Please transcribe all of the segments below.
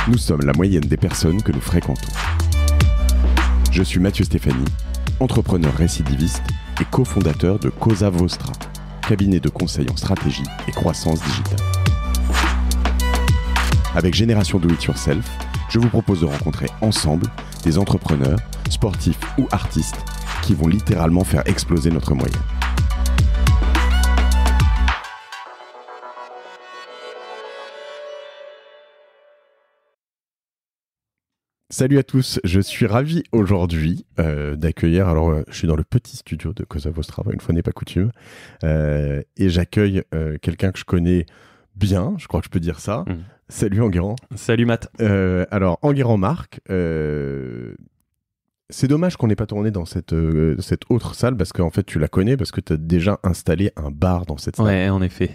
Nous sommes la moyenne des personnes que nous fréquentons. Je suis Mathieu Stéphanie, entrepreneur récidiviste et cofondateur de Cosa Vostra, cabinet de conseil en stratégie et croissance digitale. Avec Génération Do It Yourself, je vous propose de rencontrer ensemble des entrepreneurs, sportifs ou artistes qui vont littéralement faire exploser notre moyenne. Salut à tous, je suis ravi aujourd'hui d'accueillir, je suis dans le petit studio de Cosa Vostra, une fois n'est pas coutume, et j'accueille quelqu'un que je connais bien, je crois que je peux dire ça. Salut Enguerrand. Salut Matt. Alors Enguerrand Marc, c'est dommage qu'on n'ait pas tourné dans cette autre salle parce qu'en fait tu la connais parce que tu as déjà installé un bar dans cette salle. Ouais, en effet.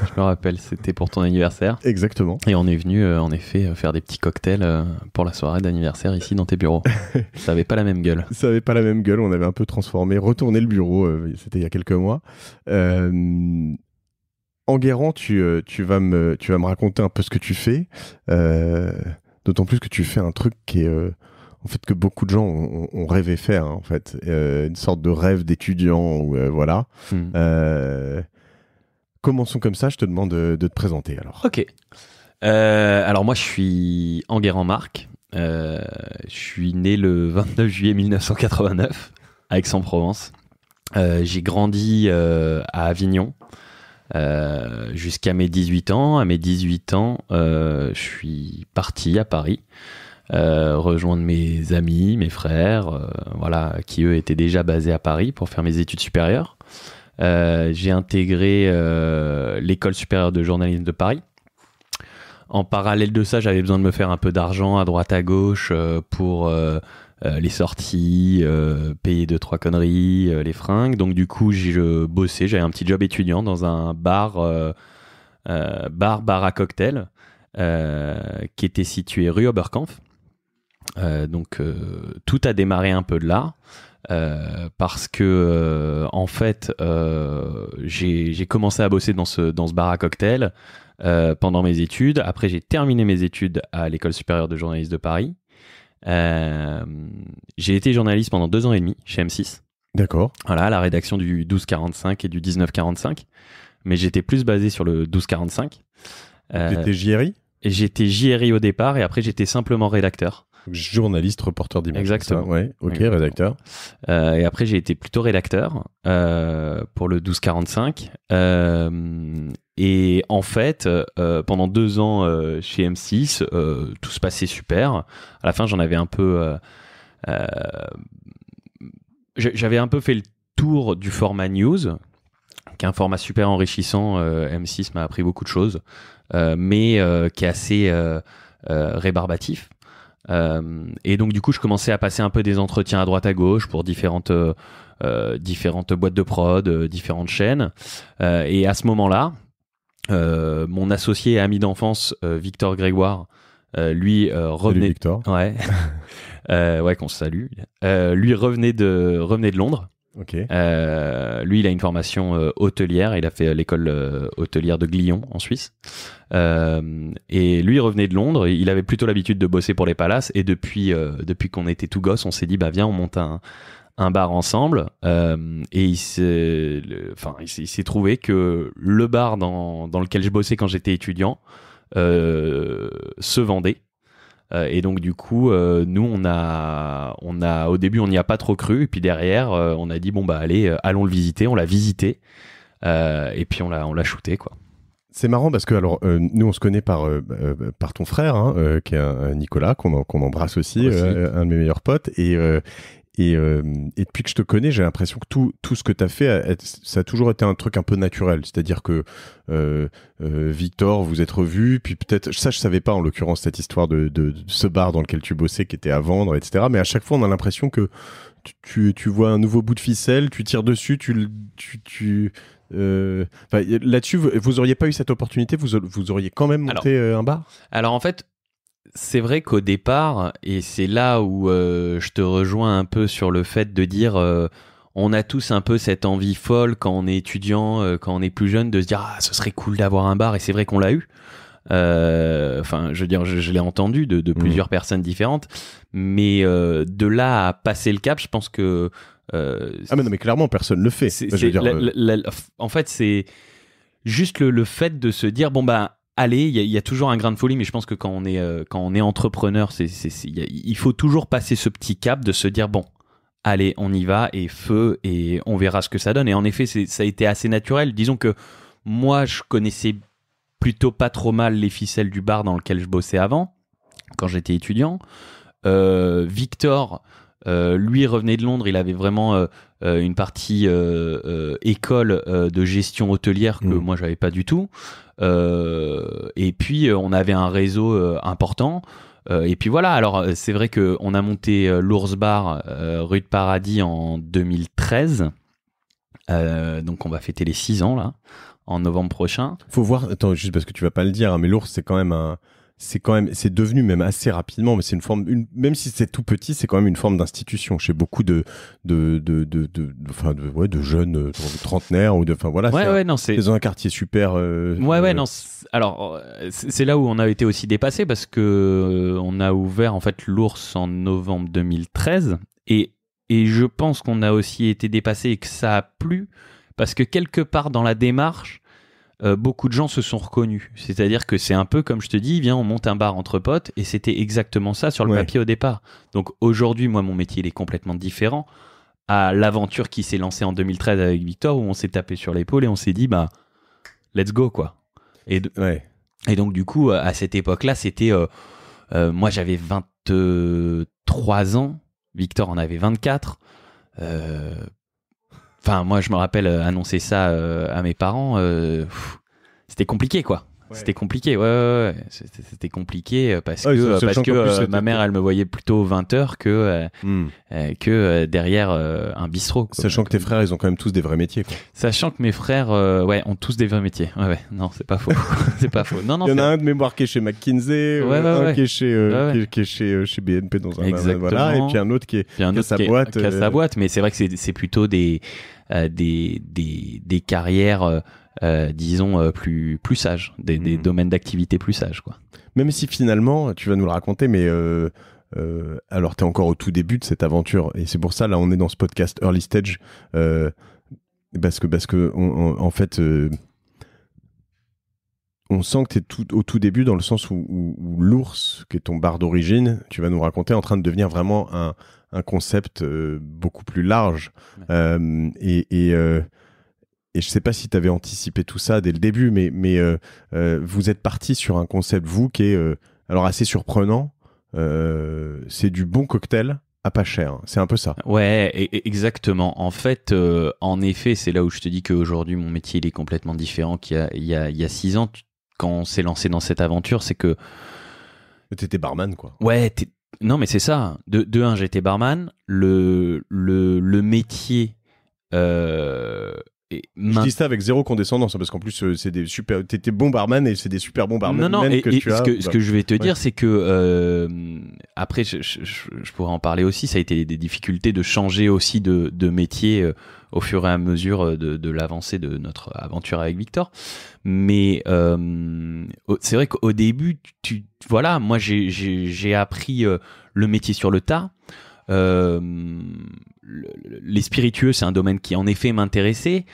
Je me rappelle, c'était pour ton anniversaire. Exactement. Et on est venu en effet faire des petits cocktails pour la soirée d'anniversaire ici dans tes bureaux. Ça avait pas la même gueule. Ça avait pas la même gueule, on avait un peu retourné le bureau, c'était il y a quelques mois. Enguerrand, tu vas me raconter un peu ce que tu fais, d'autant plus que tu fais un truc qui est en fait que beaucoup de gens ont rêvé faire, hein, en fait, une sorte de rêve d'étudiant, voilà. Commençons comme ça, je te demande de te présenter alors. Ok. Alors moi je suis Enguerrand Marc, je suis né le 29 juillet 1989 à Aix-en-Provence. J'ai grandi à Avignon jusqu'à mes 18 ans. À mes 18 ans, je suis parti à Paris. Rejoindre mes amis, mes frères, qui eux étaient déjà basés à Paris pour faire mes études supérieures. J'ai intégré l'école supérieure de journalisme de Paris. En parallèle de ça, j'avais besoin de me faire un peu d'argent à droite à gauche pour les sorties, payer 2-3 conneries, les fringues. Donc du coup, je bossais, j'avais un petit job étudiant dans un bar à cocktail qui était situé rue Oberkampf. Donc tout a démarré un peu de là parce que en fait j'ai commencé à bosser dans ce bar à cocktail pendant mes études. Après j'ai terminé mes études à l'école supérieure de journalisme de Paris. J'ai été journaliste pendant 2 ans et demi chez M6. D'accord. Voilà, à la rédaction du 1245 et du 1945, mais j'étais plus basé sur le 1245. T'étais JRI ? J'étais JRI au départ et après j'étais simplement rédacteur. Journaliste, reporter d'image. Exactement. Ouais, ok, exactement. Rédacteur. Et après, j'ai été plutôt rédacteur pour le 1245. Et en fait, pendant 2 ans chez M6, tout se passait super. À la fin, j'en avais un peu... j'avais un peu fait le tour du format news, qui est un format super enrichissant. M6 m'a appris beaucoup de choses, mais qui est assez rébarbatif. Et donc du coup je commençais à passer un peu des entretiens à droite à gauche pour différentes boîtes de prod, différentes chaînes, et à ce moment-là mon associé et ami d'enfance Victor Grégoire lui revenait. Salut Victor. Ouais. Ouais, qu'on se salue. Lui revenait de Londres. Ok. Lui, il a une formation hôtelière. Il a fait l'école hôtelière de Glion en Suisse. Et lui, il revenait de Londres. Il avait plutôt l'habitude de bosser pour les palaces. Et depuis qu'on était tout gosse, on s'est dit, viens, on monte un bar ensemble. Et il s'est trouvé que le bar dans lequel je bossais quand j'étais étudiant se vendait. Et donc du coup nous on a au début on n'y a pas trop cru et puis derrière on a dit allez allons le visiter. On l'a visité et puis on l'a shooté quoi. C'est marrant parce que nous on se connaît par ton frère qui est Nicolas qu'on embrasse aussi. Un de mes meilleurs potes et depuis que je te connais, j'ai l'impression que tout ce que tu as fait, ça a toujours été un truc un peu naturel. C'est-à-dire que Victor, vous êtes revus, puis peut-être... Ça, je savais pas, en l'occurrence, cette histoire de ce bar dans lequel tu bossais, qui était à vendre, etc. Mais à chaque fois, on a l'impression que tu vois un nouveau bout de ficelle, tu tires dessus, là-dessus, vous auriez pas eu cette opportunité, vous auriez quand même monté un bar ? Alors, en fait... C'est vrai qu'au départ, et c'est là où je te rejoins un peu sur le fait de dire on a tous un peu cette envie folle quand on est étudiant, quand on est plus jeune, de se dire ce serait cool d'avoir un bar, et c'est vrai qu'on l'a eu. Enfin, je veux dire, je l'ai entendu de plusieurs personnes différentes, mais de là à passer le cap, je pense que ah mais non, mais clairement personne le fait. En fait, c'est juste le fait de se dire bon bah allez, il y a toujours un grain de folie, mais je pense que quand on est entrepreneur, il faut toujours passer ce petit cap de se dire bon, allez, on y va et feu et on verra ce que ça donne. Et en effet, ça a été assez naturel. Disons que moi, je connaissais plutôt pas trop mal les ficelles du bar dans lequel je bossais avant, quand j'étais étudiant. Victor, lui revenait de Londres, il avait vraiment une partie école de gestion hotelière que moi j'avais pas du tout. Et puis on avait un réseau important. Et puis voilà, alors c'est vrai qu'on a monté l'Ours Bar rue de Paradis en 2013. Donc on va fêter les 6 ans là, en novembre prochain. Faut voir, attends, juste parce que tu vas pas le dire, hein, mais l'Ours c'est quand même c'est devenu même assez rapidement, mais c'est une forme, même si c'est tout petit, c'est quand même une forme d'institution chez beaucoup de jeunes trentenaires ou enfin voilà. C'est dans un quartier super. Alors c'est là où on a été aussi dépassé parce que on a ouvert en fait l'Ours en novembre 2013 et je pense qu'on a aussi été dépassé et que ça a plu parce que quelque part dans la démarche. Beaucoup de gens se sont reconnus. C'est-à-dire que c'est un peu comme je te dis, viens, on monte un bar entre potes, et c'était exactement ça sur le papier au départ. Donc aujourd'hui, moi, mon métier, il est complètement différent à l'aventure qui s'est lancée en 2013 avec Victor, où on s'est tapé sur l'épaule et on s'est dit, bah, let's go, quoi. Et donc, du coup, à cette époque-là, c'était... moi, j'avais 23 ans, Victor en avait 24. Enfin, moi, je me rappelle annoncer ça à mes parents. C'était compliqué, quoi. Ouais. C'était compliqué, ouais. C'était compliqué parce que ma mère, elle me voyait plutôt 20h que derrière un bistrot. Quoi. Sachant que tes frères, ils ont quand même tous des vrais métiers. Quoi. Sachant que mes frères, ont tous des vrais métiers. Ouais. Non, c'est pas faux. C'est pas faux. Non, il y en a un de mémoire qui est chez McKinsey, un qui est chez BNP dans un. Exactement. Voilà, et puis un autre qui a sa boîte. Qui a sa boîte, mais c'est vrai que c'est plutôt des carrières. Disons plus sages, des domaines d'activité plus sages, quoi. Même si finalement, tu vas nous le raconter, mais alors t'es encore au tout début de cette aventure, et c'est pour ça là on est dans ce podcast Early Stage, parce que en fait, on sent que t'es au tout début dans le sens où l'Ours, qui est ton bar d'origine, tu vas nous raconter, est en train de devenir vraiment un concept beaucoup plus large, et je sais pas si tu avais anticipé tout ça dès le début, mais vous êtes parti sur un concept, vous, qui est alors assez surprenant. C'est du bon cocktail à pas cher. C'est un peu ça. Ouais, exactement. En fait, en effet, c'est là où je te dis qu'aujourd'hui, mon métier il est complètement différent qu'il y a 6 ans. Quand on s'est lancé dans cette aventure, c'est que... T'étais barman, quoi. Ouais, non, mais c'est ça. De un, j'étais barman. Le métier... Je dis ça avec zéro condescendance, parce qu'en plus t'étais bon barman et c'est des super bons barman que tu as. Ce que je vais te dire, c'est que après je pourrais en parler aussi. Ça a été des difficultés de changer aussi de métier au fur et à mesure de l'avancée de notre aventure avec Victor. Mais c'est vrai qu'au début, voilà, moi j'ai appris le métier sur le tas. Les spiritueux, c'est un domaine qui en effet m'intéressait.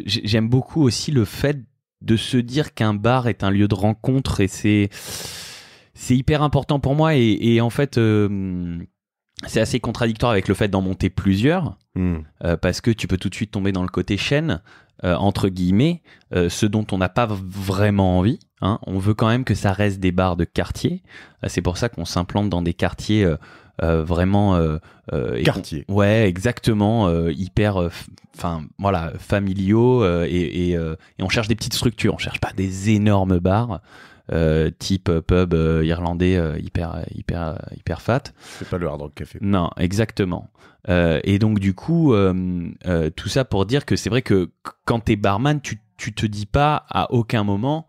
J'aime beaucoup aussi le fait de se dire qu'un bar est un lieu de rencontre, et c'est hyper important pour moi, et en fait c'est assez contradictoire avec le fait d'en monter plusieurs, parce que tu peux tout de suite tomber dans le côté chaîne, entre guillemets, ce dont on n'a pas vraiment envie, hein. On veut quand même que ça reste des bars de quartier. C'est pour ça qu'on s'implante dans des quartiers vraiment quartier. Ouais, exactement, hyper voilà, familiaux, et on cherche des petites structures, on cherche pas des énormes bars type pub irlandais hyper fat. C'est pas le Hard Rock Café. Non, exactement. Et donc du coup tout ça pour dire que c'est vrai que quand t'es barman, tu te dis pas à aucun moment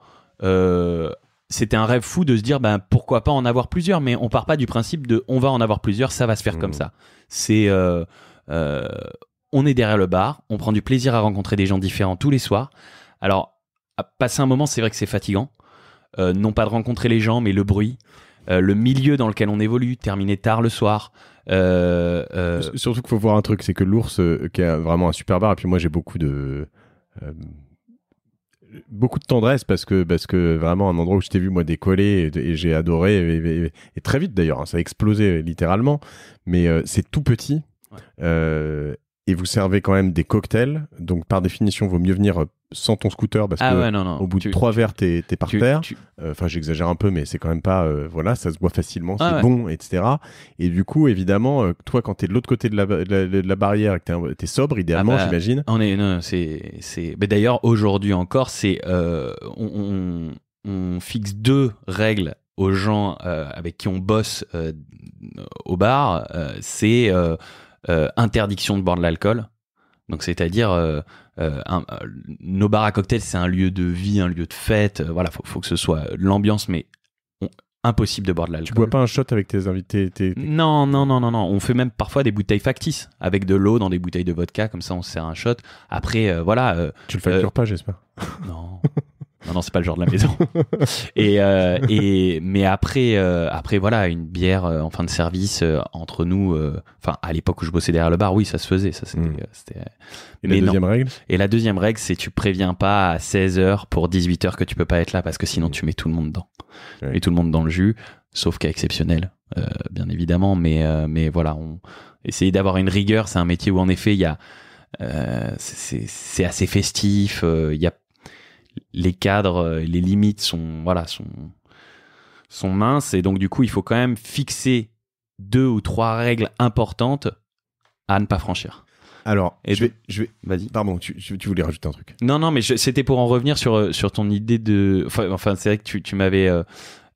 c'était un rêve fou de se dire pourquoi pas en avoir plusieurs, mais on part pas du principe de on va en avoir plusieurs, ça va se faire comme ça. C'est on est derrière le bar, on prend du plaisir à rencontrer des gens différents tous les soirs. Alors, à passer un moment, c'est vrai que c'est fatigant. non pas de rencontrer les gens, mais le bruit, le milieu dans lequel on évolue, terminer tard le soir. Surtout qu'il faut voir un truc, c'est que l'Ours, qui a vraiment un super bar, et puis moi j'ai beaucoup de tendresse parce que vraiment un endroit où je t'ai vu moi décoller et j'ai adoré et très vite d'ailleurs, hein, ça a explosé littéralement, mais c'est tout petit. Ouais. Et vous servez quand même des cocktails, donc par définition, il vaut mieux venir sans ton scooter parce que au bout de 3 verres, t'es par terre. Enfin, j'exagère un peu, mais c'est quand même pas... voilà, ça se boit facilement, c'est bon, etc. Et du coup, évidemment, toi, quand t'es de l'autre côté de la barrière et que t'es sobre, idéalement, j'imagine. Mais d'ailleurs, aujourd'hui encore, on fixe 2 règles aux gens avec qui on bosse au bar. C'est... interdiction de boire de l'alcool, donc c'est-à-dire nos bars à cocktails, c'est un lieu de vie, un lieu de fête, voilà, faut que ce soit l'ambiance, mais impossible de boire de l'alcool. Tu bois pas un shot avec tes invités? Non, on fait même parfois des bouteilles factices avec de l'eau dans des bouteilles de vodka, comme ça on se sert un shot. Après voilà. Tu le factures pas, j'espère? Non. Non, c'est pas le genre de la maison. Mais après voilà, une bière en fin de service entre nous. Enfin, à l'époque où je bossais derrière le bar, oui, ça se faisait. Ça, c'était. Et la deuxième règle? Et la deuxième règle, c'est tu préviens pas à 16h pour 18h que tu peux pas être là parce que sinon tu mets tout le monde dedans. Ouais. Et tout le monde dans le jus, sauf cas exceptionnel, bien évidemment. Mais voilà, on essayer d'avoir une rigueur. C'est un métier où en effet il y a, c'est assez festif. Il y a les cadres, les limites sont minces, et donc du coup il faut quand même fixer 2 ou 3 règles importantes à ne pas franchir. Alors, je vais... Vas-y. Pardon, tu voulais rajouter un truc? Non, mais c'était pour en revenir sur ton idée de... Enfin, c'est vrai que tu m'avais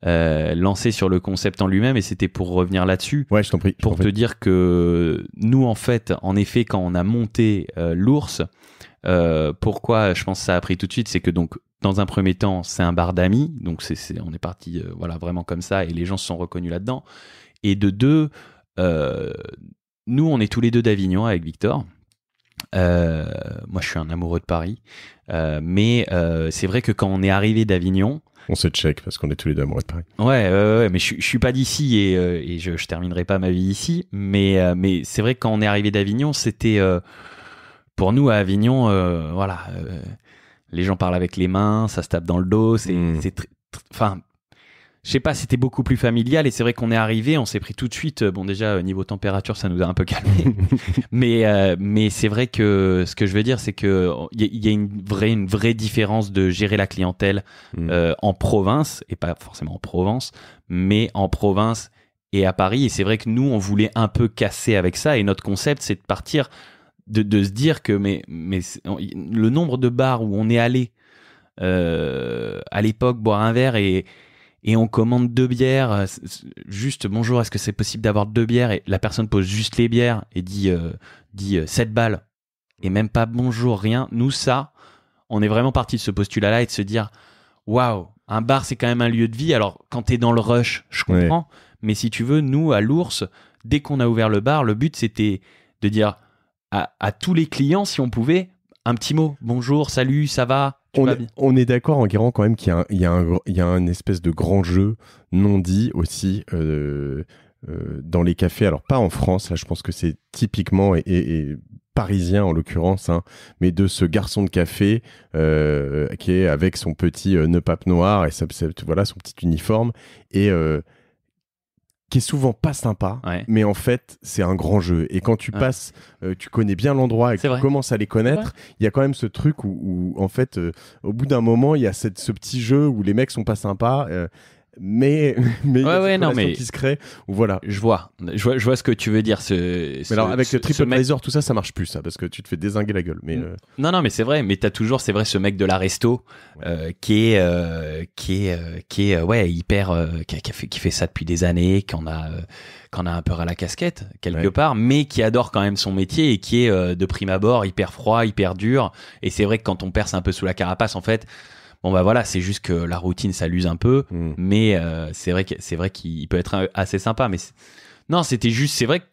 lancé sur le concept en lui-même, et c'était pour revenir là-dessus. Ouais, je t'en prie. Pour te dire que nous, en fait, quand on a monté l'Ours, pourquoi je pense que ça a pris tout de suite, c'est que donc dans un premier temps c'est un bar d'amis, donc on est parti voilà, vraiment comme ça, et les gens se sont reconnus là-dedans. Et de 2, nous on est tous les 2 d'Avignon avec Victor. Moi je suis un amoureux de Paris, mais c'est vrai que quand on est arrivé d'Avignon, on se check parce qu'on est tous les 2 amoureux de Paris. Ouais, mais je suis pas d'ici, et je terminerai pas ma vie ici, mais c'est vrai que quand on est arrivé d'Avignon, c'était pour nous à Avignon, voilà, les gens parlent avec les mains, ça se tape dans le dos, enfin, je sais pas, c'était beaucoup plus familial, et c'est vrai qu'on est arrivé, on s'est pris tout de suite, bon déjà niveau température ça nous a un peu calmé, mais c'est vrai que ce que je veux dire, c'est que il y a une vraie différence de gérer la clientèle en province, et pas forcément en Provence, mais en province et à Paris. Et c'est vrai que nous on voulait un peu casser avec ça, et notre concept c'est de partir de se dire que mais le nombre de bars où on est allé à l'époque boire un verre et on commande 2 bières, juste bonjour, est-ce que c'est possible d'avoir 2 bières, et la personne pose juste les bières et dit 7 balles, et même pas bonjour, rien. Nous, ça, on est vraiment parti de ce postulat-là et de se dire waouh, un bar c'est quand même un lieu de vie. Alors quand t'es dans le rush, je comprends, mais si tu veux, nous à l'Ours, dès qu'on a ouvert le bar, le but c'était de dire à tous les clients, si on pouvait, un petit mot. Bonjour, salut, ça va? On est d'accord, Enguerrand, quand même, qu'il y a un espèce de grand jeu non dit aussi dans les cafés. Alors, pas en France, là, je pense que c'est typiquement et parisien en l'occurrence, hein, mais de ce garçon de café qui est avec son petit nœud pape noir et voilà, son petit uniforme, et qui est souvent pas sympa, mais en fait, c'est un grand jeu. Et quand tu passes, tu connais bien l'endroit et que tu commences à les connaître, il y a quand même ce truc où en fait, au bout d'un moment, il y a ce petit jeu où les mecs sont pas sympas, mais il y a une relation qui se crée, où voilà. Je vois ce que tu veux dire. Mais alors, avec le TripAdvisor, tout ça marche plus, ça, parce que tu te fais dézinguer la gueule. Mais Non, mais c'est vrai, mais t'as toujours, c'est vrai, ce mec de la resto qui est hyper, qui fait ça depuis des années, qu'on a un peu à la casquette quelque part, mais qui adore quand même son métier, et qui est de prime abord hyper froid, hyper dur. Et c'est vrai que quand on perce un peu sous la carapace, en fait, bon bah voilà, c'est juste que la routine ça l'use un peu, mais c'est vrai qu'il peut être assez sympa. Mais non, c'était juste, c'est vrai que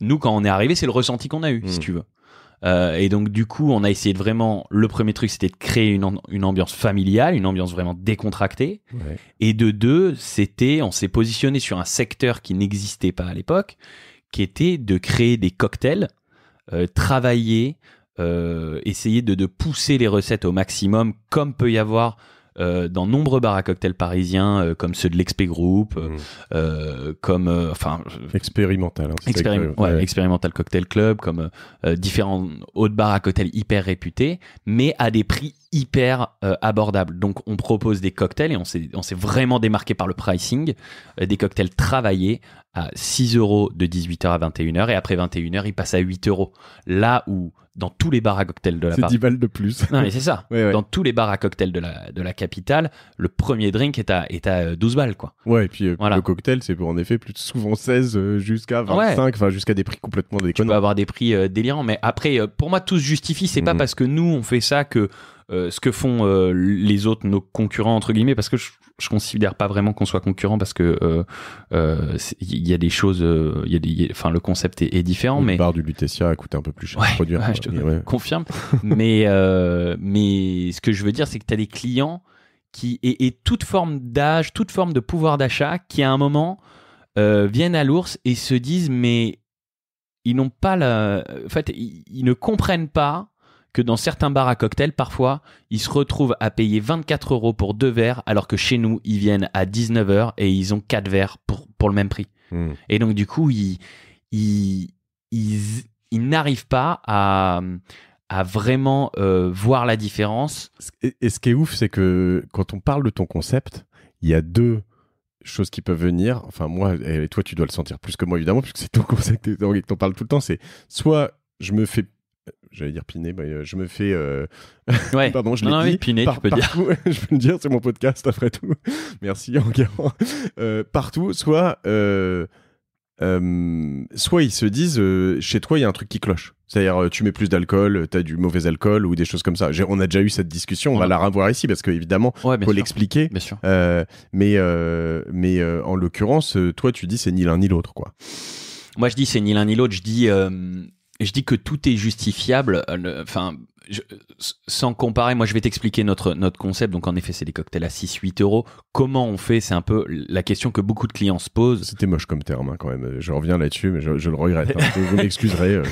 nous quand on est arrivé, c'est le ressenti qu'on a eu, si tu veux. Et donc du coup, on a essayé de vraiment. Le premier truc, c'était de créer une ambiance familiale, une ambiance vraiment décontractée. Ouais. Et de deux, on s'est positionné sur un secteur qui n'existait pas à l'époque, qui était de créer des cocktails, travailler, essayer de pousser les recettes au maximum, comme peut y avoir dans nombreux bars à cocktails parisiens, comme ceux de l'Expé Group, comme expérimental. Hein, Expérimental Cocktail Club, comme différents autres bars à cocktails hyper réputés, mais à des prix hyper abordables. Donc on propose des cocktails et on s'est vraiment démarqué par le pricing, des cocktails travaillés à 6 € de 18h à 21h, et après 21h ils passent à 8 €. Là où dans tous les bars à cocktails de la c'est 10 balles de plus. Non mais c'est ça. Ouais. Dans tous les bars à cocktails de la capitale, le premier drink est à 12 balles quoi. Ouais, et puis voilà. Le cocktail, c'est en effet plus souvent 16 jusqu'à 25, enfin jusqu'à des prix complètement déconnants. Tu peux avoir des prix délirants, mais après, pour moi, tout se justifie. C'est pas parce que nous, on fait ça que ce que font les autres, nos concurrents, entre guillemets, parce que je considère pas vraiment qu'on soit concurrent, parce que y a des choses, le concept est différent. Le bar du Lutetia a coûté un peu plus cher à produire. Ouais, je te confirme. mais ce que je veux dire, c'est que tu as des clients et toute forme d'âge, toute forme de pouvoir d'achat, qui à un moment viennent à l'Ours et se disent, mais ils n'ont pas en fait, ils ne comprennent pas que dans certains bars à cocktails, parfois, ils se retrouvent à payer 24 € pour 2 verres, alors que chez nous, ils viennent à 19h et ils ont 4 verres pour le même prix. Et donc, du coup, ils n'arrivent pas à vraiment voir la différence. Et ce qui est ouf, c'est que quand on parle de ton concept, il y a deux choses qui peuvent venir. Enfin, moi, et toi, tu dois le sentir plus que moi, évidemment, puisque c'est ton concept et que t'en parles tout le temps. C'est soit je me fais... J'allais dire piner, je me fais... Ouais. Pardon, je l'ai dit. Oui, piner, tu peux partout, dire. Je peux le dire, c'est mon podcast, après tout. Merci, Enguerrand. Partout, soit ils se disent, chez toi, il y a un truc qui cloche. C'est-à-dire, tu mets plus d'alcool, tu as du mauvais alcool ou des choses comme ça. On a déjà eu cette discussion, on va la revoir ici, parce qu'évidemment, il faut l'expliquer. Bien sûr. Mais en l'occurrence, toi, tu dis c'est ni l'un ni l'autre, quoi. Moi, je dis c'est ni l'un ni l'autre. Je dis que tout est justifiable. Sans comparer, moi je vais t'expliquer notre concept. Donc en effet, c'est des cocktails à 6-8 €. Comment on fait? C'est un peu la question que beaucoup de clients se posent. C'était moche comme terme, hein, quand même. Je reviens là-dessus, mais je le regrette. Hein. Vous m'excuserez.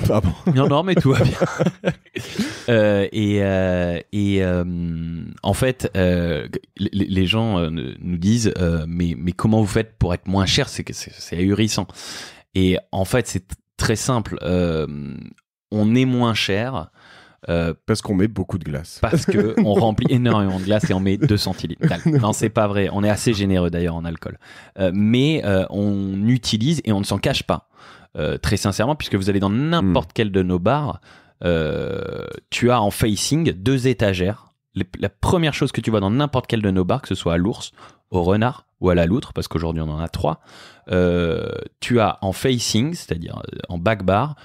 Pardon. Non, mais tout va bien. En fait, les gens nous disent mais comment vous faites pour être moins cher? C'est ahurissant. Et en fait, c'est très simple. On est moins cher. Parce qu'on met beaucoup de glace. Parce qu'on remplit énormément de glace et on met 2 centilitres. Non, c'est pas vrai. On est assez généreux d'ailleurs en alcool. Mais on utilise, et on ne s'en cache pas, très sincèrement, puisque vous allez dans n'importe quel de nos bars, tu as en facing 2 étagères. La première chose que tu vois dans n'importe quel de nos bars, que ce soit à l'Ours, au Renard ou à la Loutre, parce qu'aujourd'hui on en a 3, tu as en facing, c'est-à-dire en back bar,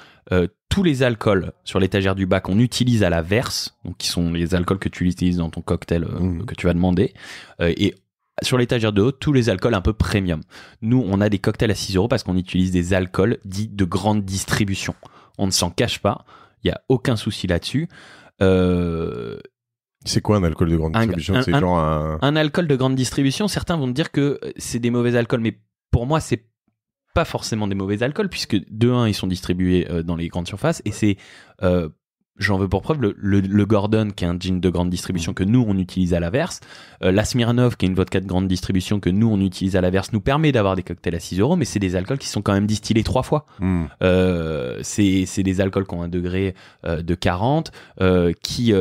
tous les alcools sur l'étagère du bac qu'on utilise à la verse, donc qui sont les alcools que tu utilises dans ton cocktail que tu vas demander, et sur l'étagère de haut, tous les alcools un peu premium. Nous, on a des cocktails à 6 € parce qu'on utilise des alcools dits de grande distribution. On ne s'en cache pas, il n'y a aucun souci là-dessus. C'est quoi un alcool de grande distribution? C'est genre un alcool de grande distribution. Certains vont te dire que c'est des mauvais alcools, mais pour moi, c'est pas forcément des mauvais alcools, puisque de 1, ils sont distribués dans les grandes surfaces, et c'est j'en veux pour preuve le Gordon, qui est un gin de grande distribution que nous on utilise à l'averse, la Smirnoff, qui est une vodka de grande distribution que nous on utilise à l'averse, nous permet d'avoir des cocktails à 6 €, mais c'est des alcools qui sont quand même distillés 3 fois. C'est des alcools qui ont un degré de 40, qui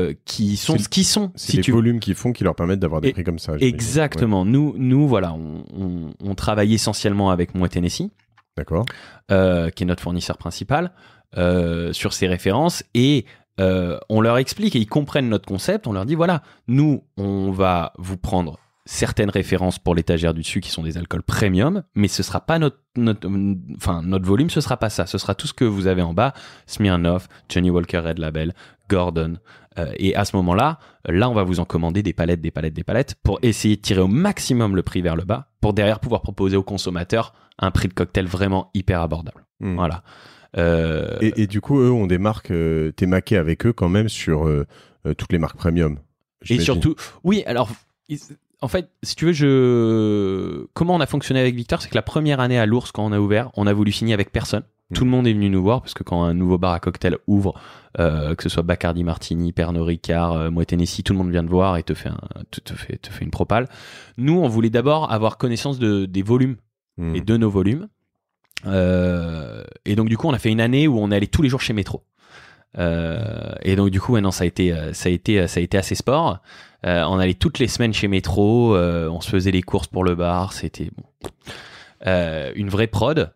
sont ce qu'ils sont. C'est les volumes qu'ils font qui leur permettent d'avoir des prix comme ça. Exactement. Ouais. Nous voilà, on travaille essentiellement avec Moët Hennessy. D'accord. Qui est notre fournisseur principal sur ces références, et on leur explique et ils comprennent notre concept. On leur dit voilà, nous on va vous prendre certaines références pour l'étagère du dessus qui sont des alcools premium, mais ce sera pas notre volume, ce sera pas ça, ce sera tout ce que vous avez en bas, Smirnoff, Johnny Walker Red Label, Gordon, et à ce moment-là, on va vous en commander des palettes pour essayer de tirer au maximum le prix vers le bas, pour derrière pouvoir proposer aux consommateurs un prix de cocktail vraiment hyper abordable. Voilà. Et du coup, eux ont des marques, t'es maqué avec eux quand même sur toutes les marques premium. Et surtout, oui, alors, en fait, si tu veux, comment on a fonctionné avec Victor, c'est que la première année à l'Ours, quand on a ouvert, on a voulu signer avec personne. Tout le monde est venu nous voir, parce que quand un nouveau bar à cocktail ouvre, que ce soit Bacardi Martini, Pernod Ricard, Moët Hennessy, tout le monde vient te voir et te fait une propale. Nous, on voulait d'abord avoir connaissance des volumes et de nos volumes. Et donc, du coup, on a fait une année où on allait tous les jours chez Métro. Et donc, du coup, ouais, non, ça a été assez sport. On allait toutes les semaines chez Métro, on se faisait les courses pour le bar, c'était une vraie prod.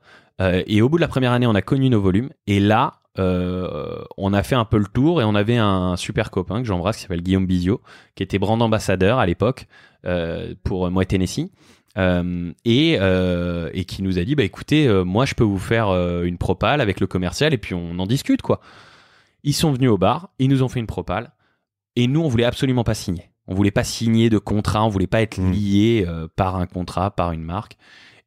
Et au bout de la première année, on a connu nos volumes. Et là, on a fait un peu le tour et on avait un super copain que j'embrasse qui s'appelle Guillaume Bizio, qui était brand ambassadeur à l'époque pour Moët Hennessy. Et qui nous a dit, bah écoutez, moi je peux vous faire une propale avec le commercial et puis on en discute, quoi. Ils sont venus au bar, ils nous ont fait une propale et nous on voulait absolument pas signer. On voulait pas signer de contrat, on voulait pas être lié par un contrat, par une marque.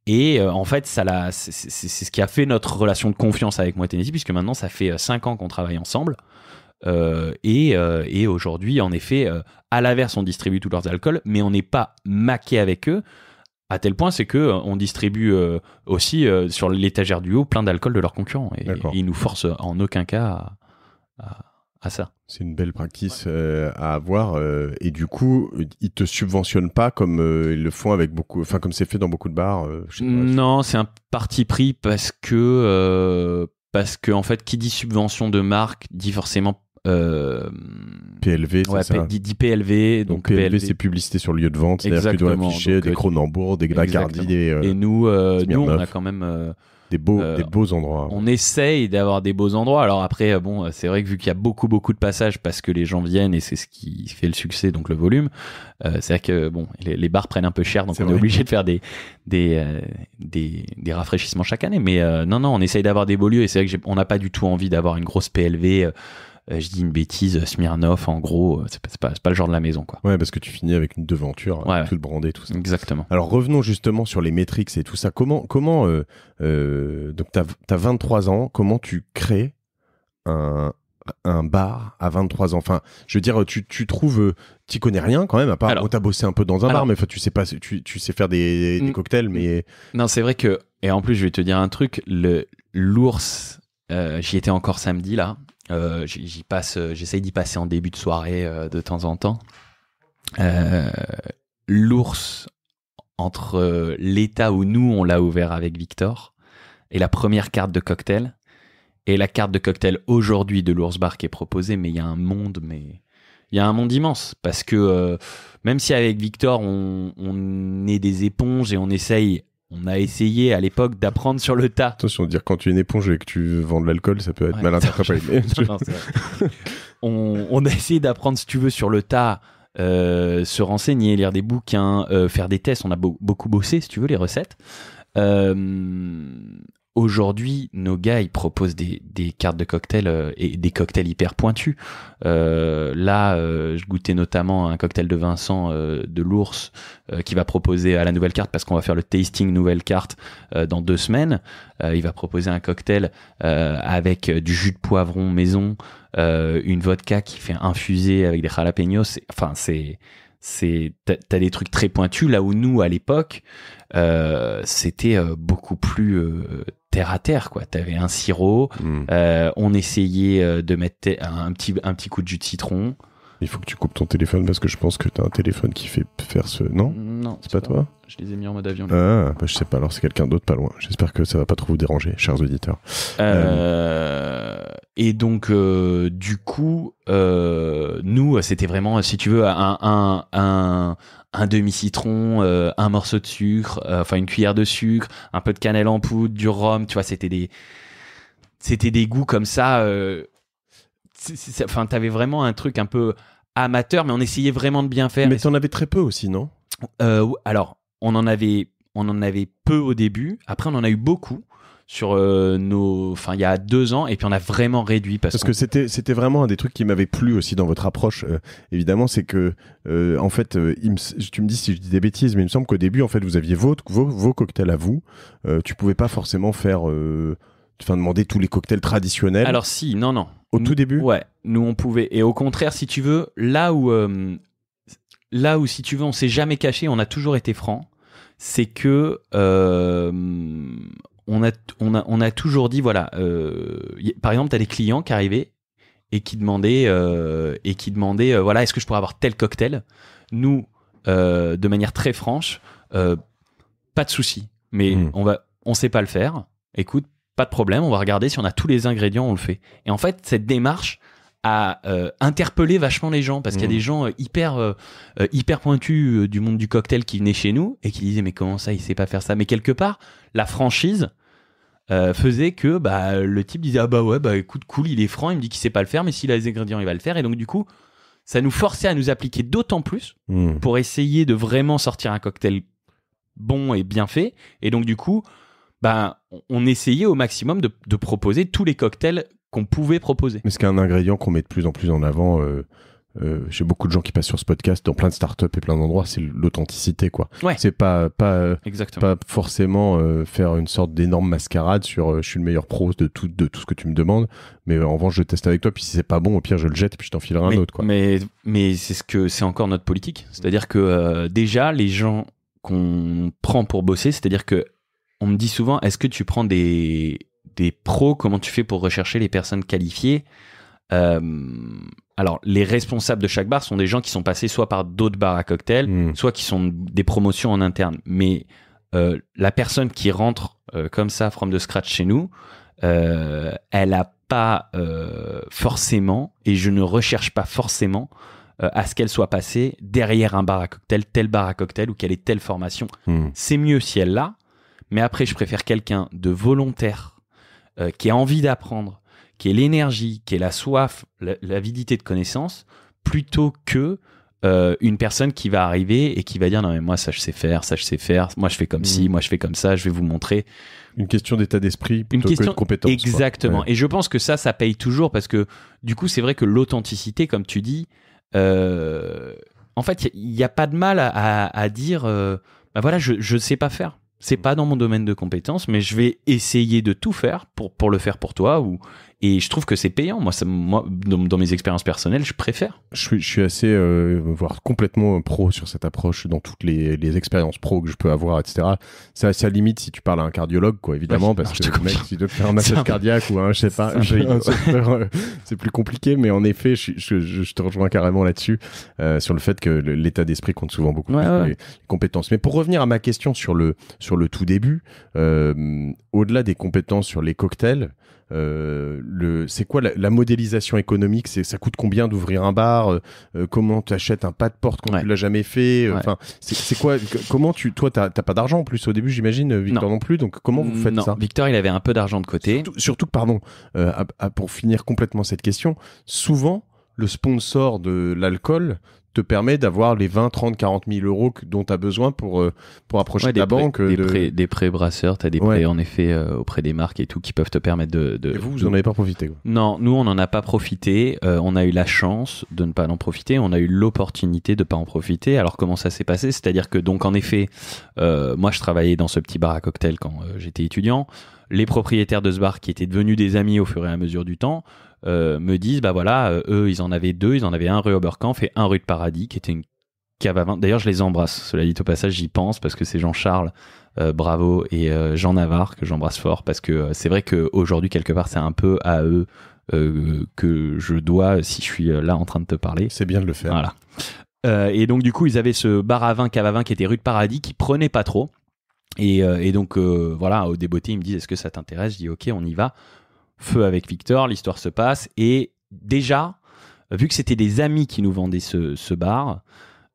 Et en fait, c'est ce qui a fait notre relation de confiance avec Moët Hennessy, puisque maintenant ça fait 5 ans qu'on travaille ensemble. Et aujourd'hui, en effet, à l'inverse, on distribue tous leurs alcools, mais on n'est pas maqué avec eux. À tel point, c'est que on distribue aussi sur l'étagère du haut plein d'alcools de leurs concurrents. Et ils nous forcent en aucun cas à ça. C'est une belle practice à avoir. Et du coup, ils te subventionnent pas comme ils le font avec beaucoup, enfin comme c'est fait dans beaucoup de bars. Non, c'est un parti pris parce que en fait, qui dit subvention de marque dit forcément PLV, c'est ça. Dit PLV. Donc PLV, c'est publicité sur le lieu de vente. C'est-à-dire que tu dois afficher des Kronenbourg, des Bacardi, et nous, on a quand même des beaux endroits. On essaye d'avoir des beaux endroits. Alors après, bon, c'est vrai que vu qu'il y a beaucoup de passages parce que les gens viennent et c'est ce qui fait le succès, donc le volume, c'est vrai que bon, les bars prennent un peu cher, donc on est obligé de faire des rafraîchissements chaque année. Mais non, on essaye d'avoir des beaux lieux et c'est vrai qu'on n'a pas du tout envie d'avoir une grosse PLV. Je dis une bêtise, Smirnoff, en gros, c'est pas le genre de la maison, quoi. Ouais, parce que tu finis avec une devanture, toute brandée, tout ça. Exactement. Alors revenons justement sur les métriques et tout ça. Comment donc t'as 23 ans, comment tu crées un bar à 23 ans? Enfin, je veux dire, tu trouves, t'y connais rien quand même, à part, t'as bossé un peu dans un bar, mais tu sais pas, tu sais faire des cocktails, mais... Non, c'est vrai que, et en plus, je vais te dire un truc, l'ours, j'y étais encore samedi, là. J'essaye d'y passer en début de soirée de temps en temps. L'ours, entre l'état où nous on l'a ouvert avec Victor et la première carte de cocktail et la carte de cocktail aujourd'hui de l'Ours Bar qui est proposée, mais il y a un monde immense parce que même si avec Victor on est des éponges et on a essayé à l'époque d'apprendre sur le tas. Attention, dire quand tu es une éponge et que tu vends de l'alcool, ça peut être mal interprété. Non, c'est vrai. On a essayé d'apprendre, si tu veux, sur le tas, se renseigner, lire des bouquins, faire des tests. On a beaucoup bossé, si tu veux, les recettes. Aujourd'hui, nos gars, ils proposent des cartes de cocktails et des cocktails hyper pointus. Là, je goûtais notamment un cocktail de Vincent de l'Ours qui va proposer à la nouvelle carte parce qu'on va faire le tasting nouvelle carte dans 2 semaines. Il va proposer un cocktail avec du jus de poivron maison, une vodka qui fait infuser avec des jalapenos. T'as des trucs très pointus là où nous à l'époque c'était beaucoup plus terre à terre, quoi. T'avais un sirop, on essayait de mettre un petit coup de jus de citron. Il faut que tu coupes ton téléphone parce que je pense que t'as un téléphone qui fait faire ce... Non, c'est pas toi. Je les ai mis en mode avion. Je sais pas, alors c'est quelqu'un d'autre pas loin. J'espère que ça va pas trop vous déranger, chers auditeurs. Et donc, du coup, nous, c'était vraiment, si tu veux, un demi-citron, un morceau de sucre, enfin une cuillère de sucre, un peu de cannelle en poudre, du rhum, tu vois, c'était des goûts comme ça. Enfin, t'avais vraiment un truc un peu amateur, mais on essayait vraiment de bien faire. Mais t'en avais très peu aussi, non ? Alors, on en avait peu au début. Après, on en a eu beaucoup sur il y a 2 ans, et puis on a vraiment réduit parce que c'était vraiment un des trucs qui m'avait plu aussi dans votre approche. Évidemment, c'est que en fait, tu me dis si je dis des bêtises, mais il me semble qu'au début, en fait, vous aviez vos cocktails à vous. Tu pouvais pas forcément faire demander tous les cocktails traditionnels. Alors si, non. Au tout début ? Ouais, nous on pouvait. Et au contraire, si tu veux, là où si tu veux, on s'est jamais caché, on a toujours été franc, c'est que on a toujours dit, voilà, par exemple, tu as des clients qui arrivaient et qui demandaient, voilà, est-ce que je pourrais avoir tel cocktail ? Nous, de manière très franche, pas de souci, mais on sait pas le faire. Écoute, pas de problème, on va regarder si on a tous les ingrédients, on le fait. Et en fait, cette démarche a interpellé vachement les gens, parce qu'il y a des gens hyper pointus du monde du cocktail qui venaient chez nous et qui disaient mais comment ça, il sait pas faire ça ? Mais quelque part, la franchise faisait que le type disait ah bah ouais, bah écoute, cool, il est franc, il me dit qu'il sait pas le faire, mais s'il a les ingrédients, il va le faire. Et donc du coup, ça nous forçait à nous appliquer d'autant plus pour essayer de vraiment sortir un cocktail bon et bien fait. Et donc du coup, on essayait au maximum de proposer tous les cocktails qu'on pouvait proposer. Mais c'est qu'un ingrédient qu'on met de plus en plus en avant chez beaucoup de gens qui passent sur ce podcast, dans plein de startups et plein d'endroits, c'est l'authenticité, quoi. Ouais. C'est pas Exactement. forcément faire une sorte d'énorme mascarade sur je suis le meilleur pro de tout ce que tu me demandes, mais en revanche je teste avec toi, puis si c'est pas bon, au pire je le jette et puis je t'en filerai un autre, quoi. Mais c'est encore notre politique. C'est-à-dire que déjà les gens qu'on prend pour bosser, c'est-à-dire que on me dit souvent, est-ce que tu prends des pros, comment tu fais pour rechercher les personnes qualifiées ? Alors, les responsables de chaque bar sont des gens qui sont passés soit par d'autres bars à cocktails, soit qui sont des promotions en interne. Mais la personne qui rentre comme ça, from the scratch chez nous, elle n'a pas forcément, et je ne recherche pas forcément à ce qu'elle soit passée derrière un bar à cocktail, tel bar à cocktail, ou qu'elle ait telle formation. C'est mieux si elle l'a, mais après, je préfère quelqu'un de volontaire, qui a envie d'apprendre, qui ait l'énergie, qui ait la soif, l'avidité de connaissance, plutôt que une personne qui va arriver et qui va dire non mais moi ça je sais faire, moi je fais comme ci, moi je fais comme ça, je vais vous montrer. Une question d'état d'esprit plutôt que de compétence. Exactement. Ouais. Et je pense que ça paye toujours, parce que du coup c'est vrai que l'authenticité, comme tu dis, en fait il n'y a pas de mal à dire voilà, je sais pas faire. C'est pas dans mon domaine de compétences, mais je vais essayer de tout faire pour le faire pour toi. Et je trouve que c'est payant. Moi, dans mes expériences personnelles, je préfère. Je suis assez, voire complètement pro sur cette approche dans toutes les expériences pro que je peux avoir, etc. C'est à sa limite si tu parles à un cardiologue, quoi, évidemment, ouais, parce que le mec, s'il doit faire un massage cardiaque ou je sais pas, c'est plus compliqué. Mais en effet, je te rejoins carrément là-dessus, sur le fait que l'état d'esprit compte souvent beaucoup plus que les compétences. Mais pour revenir à ma question sur le tout début, au-delà des compétences sur les cocktails, c'est quoi la modélisation économique? Ça coûte combien d'ouvrir un bar? Comment tu achètes un pas de porte quand tu l'as jamais fait? Enfin, c'est quoi? Comment toi, t'as pas d'argent en plus au début, j'imagine, Victor non plus. Donc comment vous faites ça? Victor, il avait un peu d'argent de côté. Surtout que, pardon, pour finir complètement cette question, souvent le sponsor de l'alcool te permet d'avoir les 20, 30, 40 000 euros dont tu as besoin pour approcher de la banque. Des prêts brasseurs, tu as des prêts en effet auprès des marques et tout qui peuvent te permettre de... Et vous en avez pas profité, quoi. Non, nous on n'en a pas profité. On a eu la chance de ne pas en profiter. On a eu l'opportunité de ne pas en profiter. Alors comment ça s'est passé? C'est-à-dire que donc en effet, moi je travaillais dans ce petit bar à cocktail quand j'étais étudiant. Les propriétaires de ce bar, qui étaient devenus des amis au fur et à mesure du temps, me disent eux ils en avaient deux, ils en avaient un rue Oberkampf et un rue de Paradis, qui était une cave à vin. D'ailleurs je les embrasse, cela dit au passage, j'y pense, parce que c'est Jean-Charles Bravo et Jean Navarre que j'embrasse fort, parce que c'est vrai qu'aujourd'hui quelque part c'est un peu à eux que je dois, si je suis là en train de te parler. C'est bien de le faire. Voilà. Et donc du coup ils avaient ce bar à vin, cave à vin, qui était rue de Paradis, qui prenait pas trop, et donc voilà, au débeauté ils me disent est-ce que ça t'intéresse? Je dis ok, on y va. Feu avec Victor, l'histoire se passe, et déjà, vu que c'était des amis qui nous vendaient ce bar,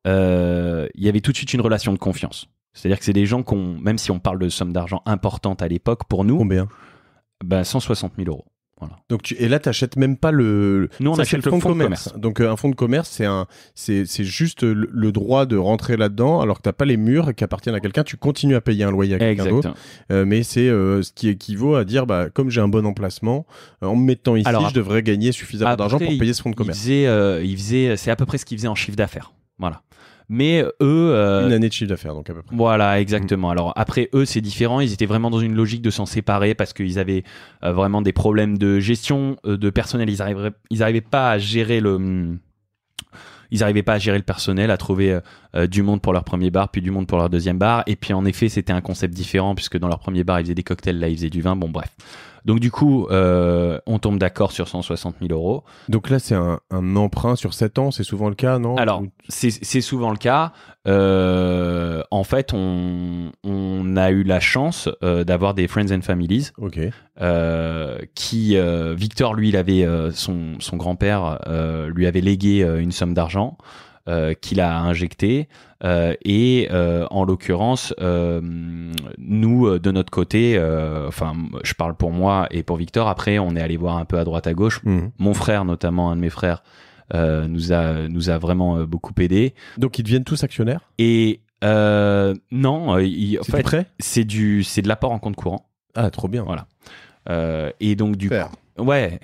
il y avait tout de suite une relation de confiance. C'est-à-dire que c'est des gens même si on parle de sommes d'argent importantes à l'époque, pour nous... Combien? 160 000 euros. Voilà. Donc et là, tu n'achètes même pas le... Nous, on achète le fonds de commerce. Donc un fonds de commerce, c'est juste le droit de rentrer là-dedans, alors que tu n'as pas les murs qui appartiennent à quelqu'un. Tu continues à payer un loyer à quelqu'un d'autre. Mais c'est ce qui équivaut à dire, comme j'ai un bon emplacement, en me mettant ici, je devrais gagner suffisamment d'argent pour payer ce fonds de commerce. C'est à peu près ce qu'il faisait en chiffre d'affaires. Voilà. Mais eux... une année de chiffre d'affaires, donc à peu près. Voilà, exactement. Alors après, eux, c'est différent. Ils étaient vraiment dans une logique de s'en séparer parce qu'ils avaient vraiment des problèmes de gestion de personnel. Ils arrivaient pas à gérer ils n'arrivaient pas à gérer le personnel, à trouver du monde pour leur premier bar, puis du monde pour leur deuxième bar. Et puis en effet, c'était un concept différent puisque dans leur premier bar, ils faisaient des cocktails, là, ils faisaient du vin. Bon, bref. Donc du coup, on tombe d'accord sur 160 000 euros. Donc là, c'est un emprunt sur 7 ans, c'est souvent le cas, non? Alors, c'est souvent le cas. En fait, on a eu la chance d'avoir des friends and families. Ok. Victor, lui, il avait son grand-père lui avait légué une somme d'argent qu'il a injecté et en l'occurrence nous de notre côté, enfin je parle pour moi et pour Victor, après on est allé voir un peu à droite à gauche. Mon frère, notamment un de mes frères, nous a vraiment beaucoup aidé. Donc ils deviennent tous actionnaires? Et non, en C'est fait, du prêt? c'est de l'apport en compte courant. Ah, trop bien. Voilà. Et donc du Super. coup, ouais.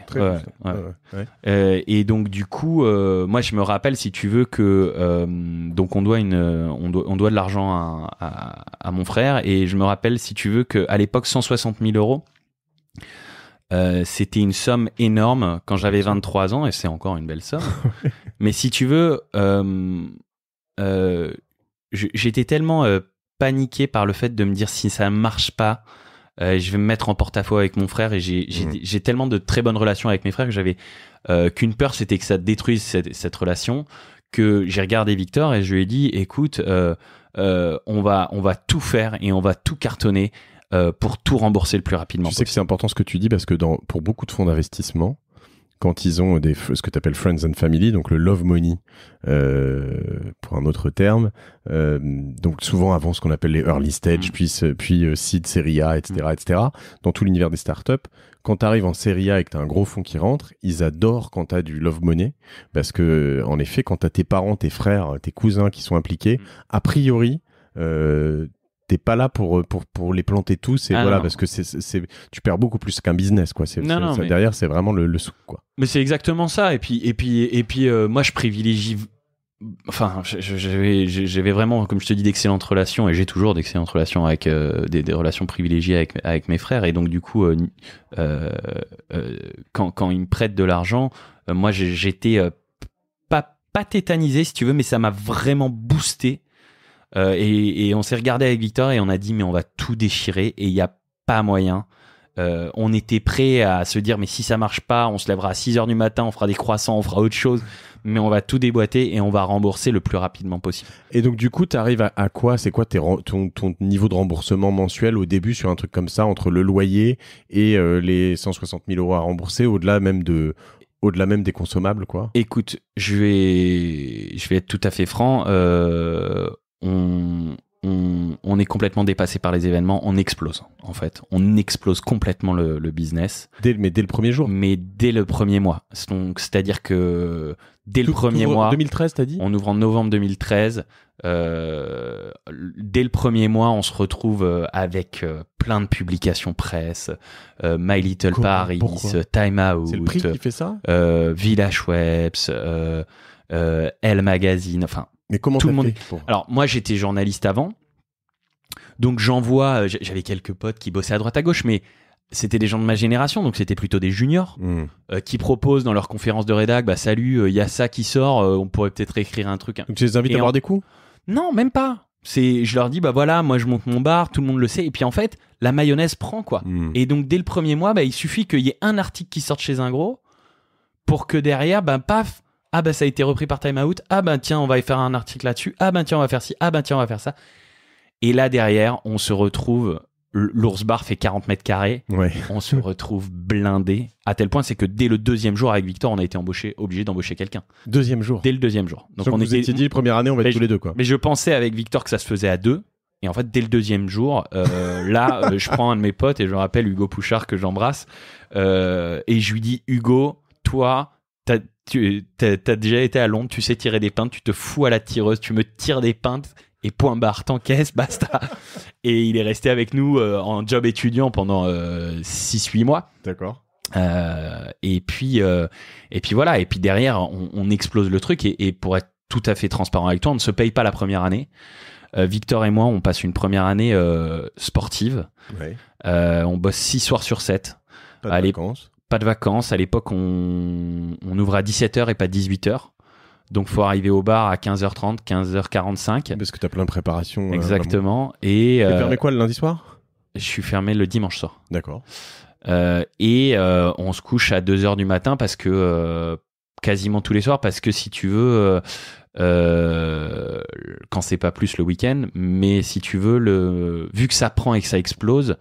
Et donc du coup, moi je me rappelle, si tu veux, que donc on doit de l'argent à mon frère, et je me rappelle, si tu veux, que à l'époque 160 000 euros, c'était une somme énorme quand j'avais 23 ans, et c'est encore une belle somme. Mais si tu veux, j'étais tellement paniqué par le fait de me dire, si ça marche pas, je vais me mettre en porte-à-faux avec mon frère, et j'ai tellement de très bonnes relations avec mes frères que j'avais qu'une peur, c'était que ça détruise cette relation, que j'ai regardé Victor et je lui ai dit, écoute, on va tout faire et on va tout cartonner pour tout rembourser le plus rapidement possible. Tu sais que c'est important ce que tu dis, parce que pour beaucoup de fonds d'investissement, quand ils ont ce que tu appelles friends and family, donc le love money pour un autre terme, donc souvent avant ce qu'on appelle les early stage, puis seed, série A, etc., dans tout l'univers des startups, quand tu arrives en série A et que tu as un gros fonds qui rentre, ils adorent quand tu as du love money, parce que en effet, quand tu as tes parents, tes frères, tes cousins qui sont impliqués, a priori, t'es pas là pour les planter tous, et voilà, parce que tu perds beaucoup plus qu'un business, quoi. Mais... derrière, c'est vraiment le sou, quoi. Mais c'est exactement ça. Et puis moi, je privilégie. Enfin, j'avais vraiment, comme je te dis, d'excellentes relations, et j'ai toujours d'excellentes relations avec des relations privilégiées avec mes frères. Et donc, du coup, quand ils me prêtent de l'argent, moi, j'étais pas tétanisé, si tu veux, mais ça m'a vraiment boosté. Et on s'est regardé avec Victor et on a dit, mais on va tout déchirer, et il n'y a pas moyen. On était prêt à se dire, mais si ça marche pas, on se lèvera à 6h du matin, on fera des croissants, on fera autre chose, mais on va tout déboîter et on va rembourser le plus rapidement possible. Et donc du coup, tu arrives à quoi? C'est quoi ton niveau de remboursement mensuel au début sur un truc comme ça, entre le loyer et les 160 000 euros à rembourser, au-delà même des consommables, quoi? Écoute, je vais être tout à fait franc. On est complètement dépassé par les événements, on explose en fait. On explose complètement le business. Mais dès le premier jour? Mais dès le premier mois. Donc, c'est-à-dire que dès le premier mois... 2013, t'as dit? On ouvre en novembre 2013. Dès le premier mois, on se retrouve avec plein de publications presse, My Little Paris, Time Out. C'est le prix qui fait ça? Village Webs, Elle Magazine, enfin... Mais comment tout le monde. Fait Alors moi, j'étais journaliste avant, donc j'envoie. J'avais quelques potes qui bossaient à droite à gauche, mais c'était des gens de ma génération, donc c'était plutôt des juniors qui proposent dans leur conférence de rédac, bah salut, il y a ça qui sort, on pourrait peut-être écrire un truc. Donc tu les invites à boire des coups? Non, même pas. Je leur dis, bah voilà, moi je monte mon bar, tout le monde le sait, et puis en fait, la mayonnaise prend, quoi. Et donc dès le premier mois, bah il suffit qu'il y ait un article qui sorte chez un gros pour que derrière, bah paf. Ah bah ça a été repris par Time Out. Ah bah tiens, on va y faire un article là-dessus. Ah bah tiens, on va faire ci. Ah bah tiens, on va faire ça. Et là derrière, on se retrouve, l'Ours Bar fait 40 mètres carrés. Ouais. On se retrouve blindé. À tel point, c'est que dès le deuxième jour avec Victor, on a été obligé d'embaucher quelqu'un. Deuxième jour? Dès le deuxième jour. Donc on s'était dit, première année, on va être tous les deux, quoi. Mais je pensais avec Victor que ça se faisait à deux. Et en fait, dès le deuxième jour, je prends un de mes potes, et je rappelle Hugo Pouchard, que j'embrasse. Et je lui dis, Hugo, toi... T'as déjà été à Londres, tu sais tirer des pintes, tu te fous à la tireuse, tu me tires des pintes et point barre, t'encaisses, basta. Et il est resté avec nous en job étudiant pendant 6-8 mois. D'accord. Et puis voilà, et puis derrière on explose le truc, et pour être tout à fait transparent avec toi, on ne se paye pas la première année. Victor et moi, on passe une première année sportive. Ouais. On bosse 6 soirs sur 7. Pas de vacances. Pas de vacances. À l'époque, on ouvre à 17h et pas 18h. Donc, il faut arriver au bar à 15h30, 15h45. Parce que tu as plein de préparations. Exactement. Et t'es fermé quoi le lundi soir? Je suis fermé le dimanche soir. D'accord. Et on se couche à 2h du matin parce que quasiment tous les soirs, parce que si tu veux, quand c'est pas plus le week-end, mais si tu veux, vu que ça prend et que ça explose,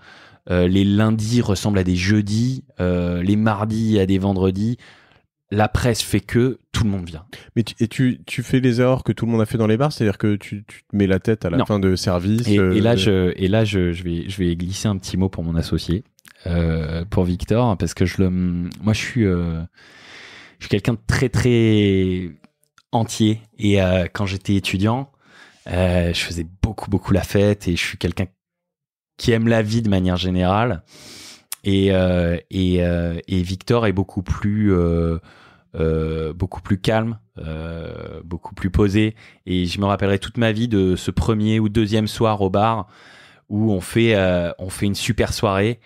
les lundis ressemblent à des jeudis, les mardis à des vendredis. La presse fait que tout le monde vient. Mais tu fais les erreurs que tout le monde a fait dans les bars, c'est-à-dire que tu te mets la tête à la fin de service. Et là, je vais glisser un petit mot pour mon associé, pour Victor, parce que moi, je suis quelqu'un de très très entier. Et quand j'étais étudiant, je faisais beaucoup la fête, et je suis quelqu'un qui aime la vie de manière générale. Et Victor est beaucoup plus calme, beaucoup plus posé. Et je me rappellerai toute ma vie de ce premier ou deuxième soir au bar où on fait une super soirée.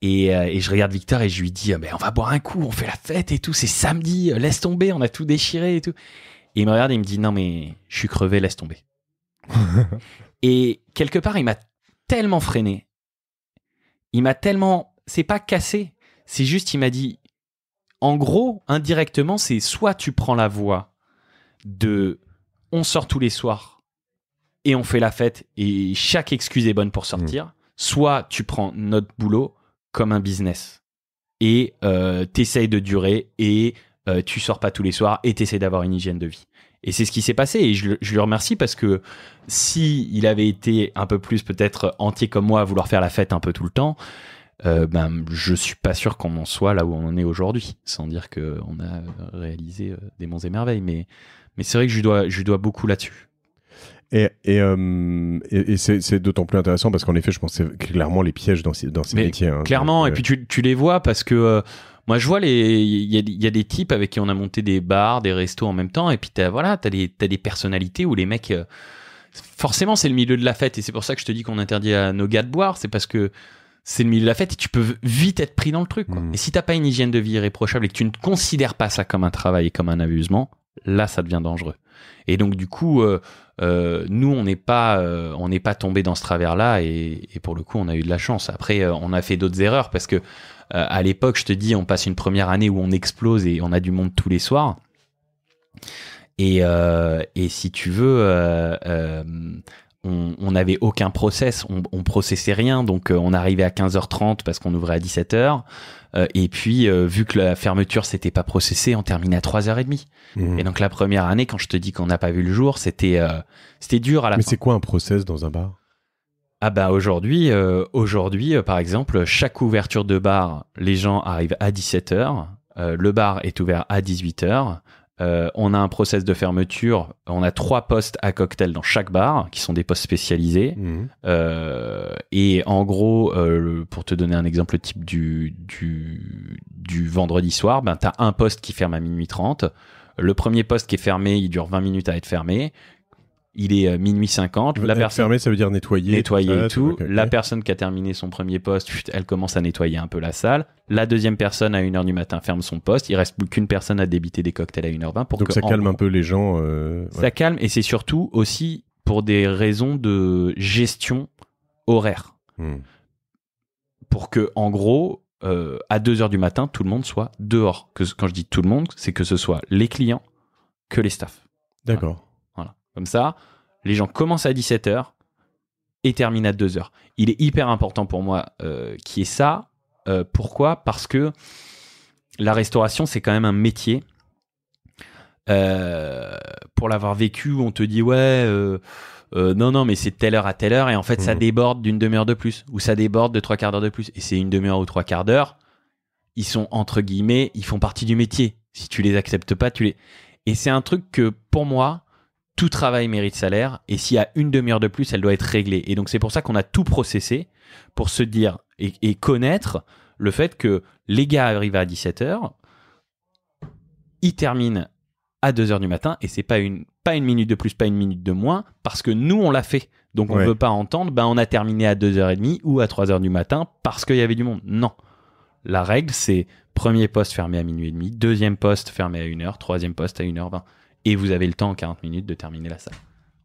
Et je regarde Victor et je lui dis on va boire un coup, on fait la fête et tout, c'est samedi, laisse tomber, on a tout déchiré et tout. Et il me regarde et il me dit non mais je suis crevé, laisse tomber. Et quelque part il m'a tellement freiné, c'est pas cassé, c'est juste il m'a dit, en gros, indirectement, c'est soit tu prends la voie de on sort tous les soirs et on fait la fête et chaque excuse est bonne pour sortir, soit tu prends notre boulot comme un business et t'essayes de durer et tu sors pas tous les soirs et t'essayes d'avoir une hygiène de vie. Et c'est ce qui s'est passé et je le remercie parce que si il avait été un peu plus peut-être entier comme moi à vouloir faire la fête un peu tout le temps, je suis pas sûr qu'on en soit là où on en est aujourd'hui, sans dire qu'on a réalisé des monts et merveilles, mais c'est vrai que je lui dois beaucoup là-dessus. Et c'est d'autant plus intéressant parce qu'en effet, je pense que c'est clairement les pièges dans ces métiers. Hein, clairement, et puis tu les vois parce que moi je vois il y a des types avec qui on a monté des bars, des restos en même temps, et puis t'as des personnalités où les mecs, forcément c'est le milieu de la fête, et c'est pour ça que je te dis qu'on interdit à nos gars de boire, c'est parce que c'est le milieu de la fête et tu peux vite être pris dans le truc, quoi. Et si t'as pas une hygiène de vie irréprochable et que tu ne considères pas ça comme un travail et comme un abusement, là ça devient dangereux. Et donc du coup, nous on n'est pas tombé dans ce travers-là, et pour le coup on a eu de la chance. Après on a fait d'autres erreurs parce que à l'époque, je te dis, on passe une première année où on explose et on a du monde tous les soirs. Et si tu veux, on n'avait aucun process, on processait rien, donc on arrivait à 15h30 parce qu'on ouvrait à 17h, et puis vu que la fermeture s'était pas processée, on terminait à 3h30. Et donc la première année, quand je te dis qu'on n'a pas vu le jour, c'était dur à la fin. Mais c'est quoi un process dans un bar? Ah bah aujourd'hui, par exemple, chaque ouverture de bar, les gens arrivent à 17h, le bar est ouvert à 18h. On a un process de fermeture, on a 3 postes à cocktail dans chaque bar, qui sont des postes spécialisés. Et en gros, pour te donner un exemple type du vendredi soir, ben, tu as un poste qui ferme à minuit 30. Le premier poste qui est fermé, il dure 20 minutes à être fermé. Il est minuit 50. La personne fermé, ça veut dire nettoyer et tout. Okay. La personne qui a terminé son premier poste, elle commence à nettoyer un peu la salle. La deuxième personne, à 1h du matin, ferme son poste. Il reste plus qu'une personne à débiter des cocktails à 1h20. Donc ça calme un peu les gens. Ça calme, et c'est surtout aussi pour des raisons de gestion horaire. Pour que, en gros, à 2h du matin, tout le monde soit dehors. Quand je dis tout le monde, c'est que ce soit les clients que les staffs. D'accord. Voilà. Comme ça, les gens commencent à 17h et terminent à 2h. Il est hyper important pour moi qu'il y ait ça. Pourquoi ? Parce que la restauration, c'est quand même un métier. Pour l'avoir vécu, on te dit non, mais c'est de telle heure à telle heure, et en fait, ça déborde d'une demi-heure de plus, ou ça déborde de 3/4 d'heure de plus. Et c'est une demi-heure ou 3/4 d'heure, ils sont, entre guillemets, ils font partie du métier. Si tu les acceptes pas, Et c'est un truc que, pour moi, tout travail mérite salaire, et s'il y a une demi-heure de plus, elle doit être réglée. Et donc, c'est pour ça qu'on a tout processé pour se dire et connaître le fait que les gars arrivent à 17h, ils terminent à 2h du matin, et c'est pas pas une minute de plus, pas une minute de moins, parce que nous, on l'a fait. Donc, on ne veut pas entendre, on a terminé à 2h30 ou à 3h du matin parce qu'il y avait du monde. Non. La règle, c'est premier poste fermé à minuit et demi, deuxième poste fermé à 1h, troisième poste à 1h20. Et vous avez le temps en 40 minutes de terminer la salle.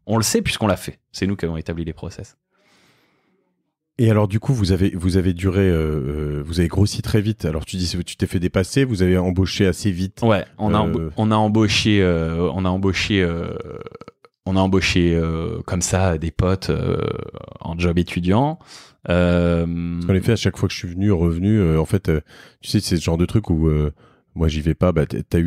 On le sait puisqu'on l'a fait. C'est nous qui avons établi les process. Et alors du coup, vous avez duré, vous avez grossi très vite. Alors tu dis, tu t'es fait dépasser, vous avez embauché assez vite. Ouais, on a embauché comme ça des potes en job étudiant. Parce qu'en effet, à chaque fois que je suis revenu, en fait, tu sais, c'est ce genre de truc où moi j'y vais pas. T'as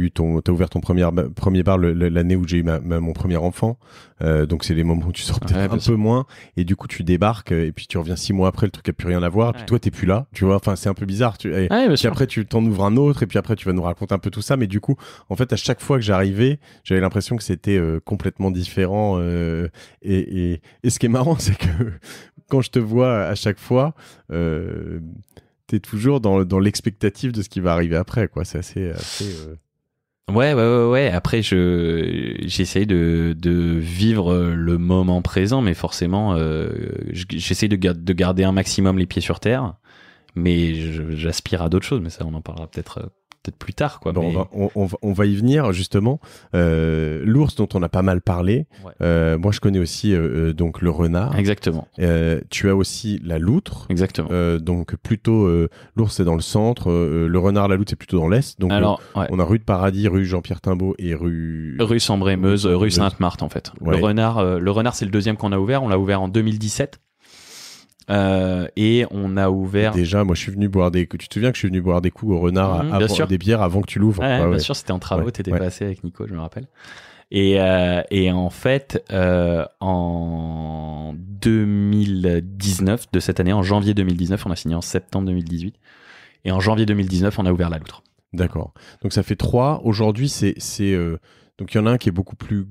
ouvert ton premier bar l'année où j'ai eu mon premier enfant. Donc c'est les moments où tu sors peut-être un peu moins. Et du coup tu débarques et puis tu reviens 6 mois après, le truc a plus rien à voir. Et puis toi t'es plus là, tu vois. Enfin c'est un peu bizarre. Puis après tu t'en ouvres un autre et puis après tu vas nous raconter un peu tout ça. Mais du coup en fait à chaque fois que j'arrivais, j'avais l'impression que c'était complètement différent. Et ce qui est marrant c'est que quand je te vois à chaque fois. T'es toujours dans l'expectative de ce qui va arriver après, quoi. C'est assez. Ouais. Après, j'essaye de vivre le moment présent, mais forcément, j'essaye de garder un maximum les pieds sur terre. Mais j'aspire à d'autres choses, mais ça, on en parlera peut-être plus tard, quoi. Bon, mais... on va y venir justement. L'ours dont on a pas mal parlé. Ouais. Moi, je connais aussi donc le renard. Exactement. Tu as aussi la loutre. Exactement. Donc plutôt l'ours c'est dans le centre, le renard, la loutre c'est plutôt dans l'est. Donc alors, on a rue de Paradis, rue Jean-Pierre Timbaud et rue Sambre-et-Meuse, rue Sainte-Marthe en fait. Ouais. Le renard c'est le deuxième qu'on a ouvert. On l'a ouvert en 2017. Et on a ouvert. Déjà, moi, je suis venu boire tu te souviens que je suis venu boire des coups au renard des bières avant que tu l'ouvres. Bien sûr, c'était en travaux. T'étais passé avec Nico, je me rappelle. Et en fait, en 2019 de cette année, en janvier 2019, on a signé en septembre 2018. Et en janvier 2019, on a ouvert la loutre. D'accord. Donc ça fait 3. Aujourd'hui, donc il y en a un qui est beaucoup plus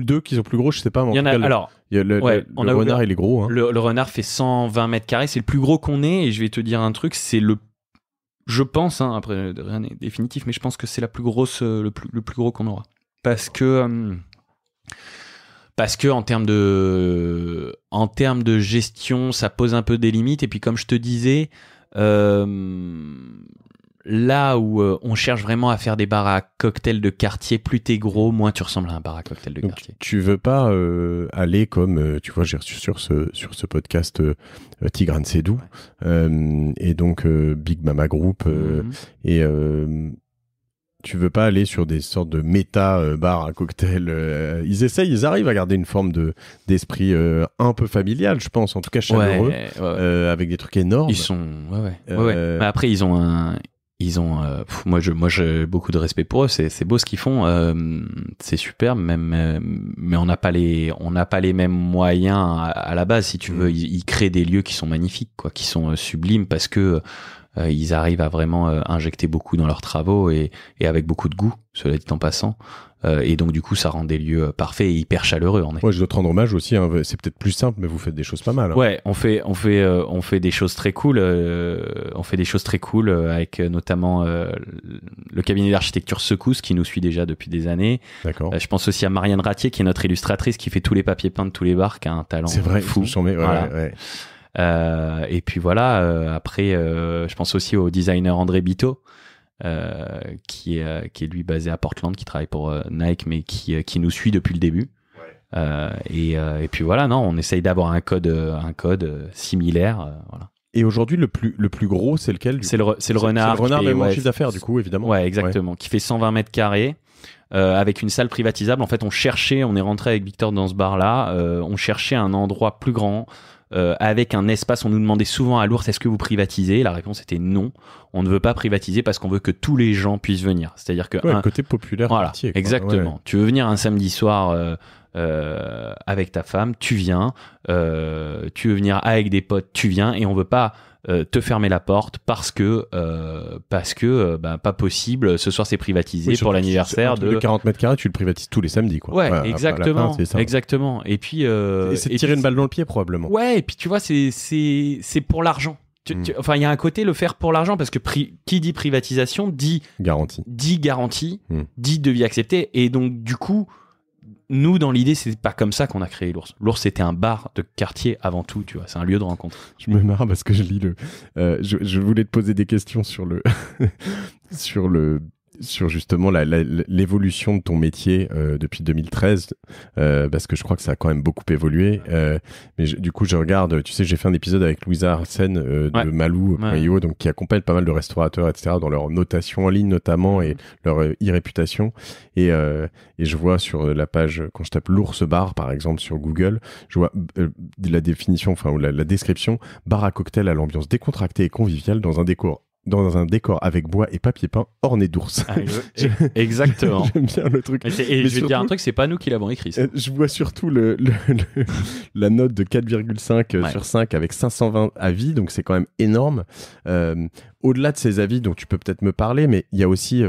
2 qui sont plus gros, je sais pas. Mais il y en a. Alors, le renard, il est gros. Hein. Le renard fait 120 mètres carrés, c'est le plus gros qu'on ait. Et je vais te dire un truc, je pense, après rien n'est définitif, mais je pense que c'est la plus grosse, le plus gros qu'on aura. Parce que en termes de gestion, ça pose un peu des limites. Et puis comme je te disais. Là où on cherche vraiment à faire des bars à cocktails de quartier, plus t'es gros, moins tu ressembles à un bar à cocktail de quartier. Tu veux pas aller comme, tu vois, j'ai reçu sur ce podcast Tigran Sedou, et donc Big Mama Group, et tu veux pas aller sur des sortes de méta bars à cocktail. Ils arrivent à garder une forme d'esprit un peu familial, je pense, en tout cas chaleureux, avec des trucs énormes. Ils sont, Mais après ils ont moi j'ai beaucoup de respect pour eux, c'est beau ce qu'ils font, c'est super, mais on n'a pas les mêmes moyens à la base, si tu veux. Ils créent des lieux qui sont magnifiques, quoi, qui sont sublimes, parce que ils arrivent à vraiment injecter beaucoup dans leurs travaux et avec beaucoup de goût, cela dit en passant. Et donc du coup ça rend des lieux parfaits et hyper chaleureux. Ouais, je dois te rendre hommage aussi, hein. C'est peut-être plus simple, mais vous faites des choses pas mal, hein. Ouais, on fait des choses très cool. On fait des choses très cool avec notamment le cabinet d'architecture Secousse qui nous suit déjà depuis des années. D'accord. Je pense aussi à Marianne Ratier qui est notre illustratrice, qui fait tous les papiers peints de tous les bars, qui a un talent fou. C'est vrai, fou. Ouais. Et puis voilà, après je pense aussi au designer André Bito, qui est lui basé à Portland, qui travaille pour Nike, mais qui nous suit depuis le début. Et puis voilà, non, on essaye d'avoir un code similaire, voilà. Et aujourd'hui, le plus gros, c'est lequel? C'est le renard. C'est le renard, même en chiffre d'affaires, du coup, évidemment. Ouais, exactement. Qui fait 120 mètres carrés, avec une salle privatisable. En fait, on est rentré avec Victor dans ce bar-là, on cherchait un endroit plus grand, avec un espace. On nous demandait souvent à l'ours, est-ce que vous privatisez? La réponse était non, on ne veut pas privatiser parce qu'on veut que tous les gens puissent venir. C'est-à-dire que le côté populaire, voilà, quartier, quoi. Exactement. Ouais. Tu veux venir un samedi soir avec ta femme, tu viens. Tu veux venir avec des potes, tu viens. Et on veut pas te fermer la porte parce que pas possible. Ce soir c'est privatisé pour l'anniversaire de 40 mètres carrés. Tu le privatises tous les samedis, quoi. Ouais, exactement, exactement. Et puis c'est tirer une balle dans le pied, probablement. Ouais, et puis tu vois, c'est pour l'argent. Enfin, il y a un côté le faire pour l'argent, parce que qui dit privatisation dit garantie, dit devis accepté, et donc du coup nous, dans l'idée, c'est pas comme ça qu'on a créé l'Ours. L'Ours, c'était un bar de quartier avant tout, tu vois. C'est un lieu de rencontre. Je me marre parce que je lis je voulais te poser des questions sur sur justement l'évolution de ton métier depuis 2013, parce que je crois que ça a quand même beaucoup évolué. Mais du coup, je regarde, tu sais, j'ai fait un épisode avec Louisa Arsène de Malou.io, donc qui accompagne pas mal de restaurateurs, etc., dans leur notation en ligne notamment et leur e-réputation. Et je vois sur la page, quand je tape l'Ours Bar, par exemple, sur Google, je vois la définition, enfin, ou la description: bar à cocktail à l'ambiance décontractée et conviviale dans un décor avec bois et papier peint orné d'ours. Exactement. J'aime bien le truc. Mais je vais te dire un truc, c'est pas nous qui l'avons écrit. Ça. Je vois surtout la note de 4,5 sur 5 avec 520 avis, donc c'est quand même énorme. Au-delà de ces avis, donc tu peux peut-être me parler, mais il y a aussi...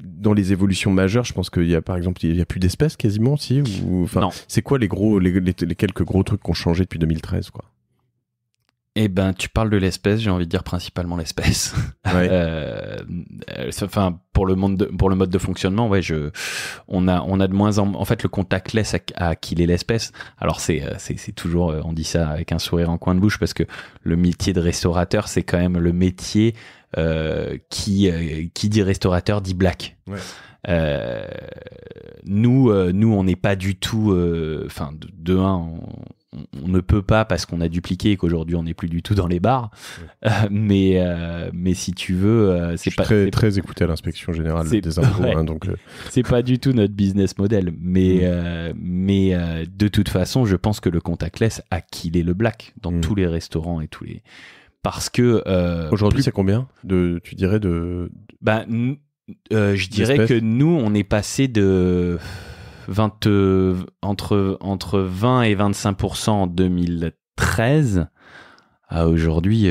dans les évolutions majeures, je pense qu'il y a, par exemple, il y a plus d'espèces quasiment, si, ou c'est quoi les quelques gros trucs qui ont changé depuis 2013, quoi? Eh ben, tu parles de l'espèce, j'ai envie de dire principalement l'espèce. Ouais. Pour le mode de fonctionnement, ouais, on a de moins en fait le contactless a killé l'espèce. Alors c'est toujours, on dit ça avec un sourire en coin de bouche parce que le métier de restaurateur, c'est quand même le métier qui dit restaurateur dit black. Ouais. Nous, on n'est pas du tout. De un, on ne peut pas parce qu'on a dupliqué et qu'aujourd'hui on n'est plus du tout dans les bars. Ouais. Mais si tu veux, c'est pas très écouté à l'inspection générale des impôts. Ouais. Donc c'est pas du tout notre business model. Mais de toute façon, je pense que le contactless a killé le black dans tous les restaurants et tous les. Parce que aujourd'hui, c'est combien tu dirais de. Je dirais que nous, on est passé de entre 20 et 25% en 2013 à aujourd'hui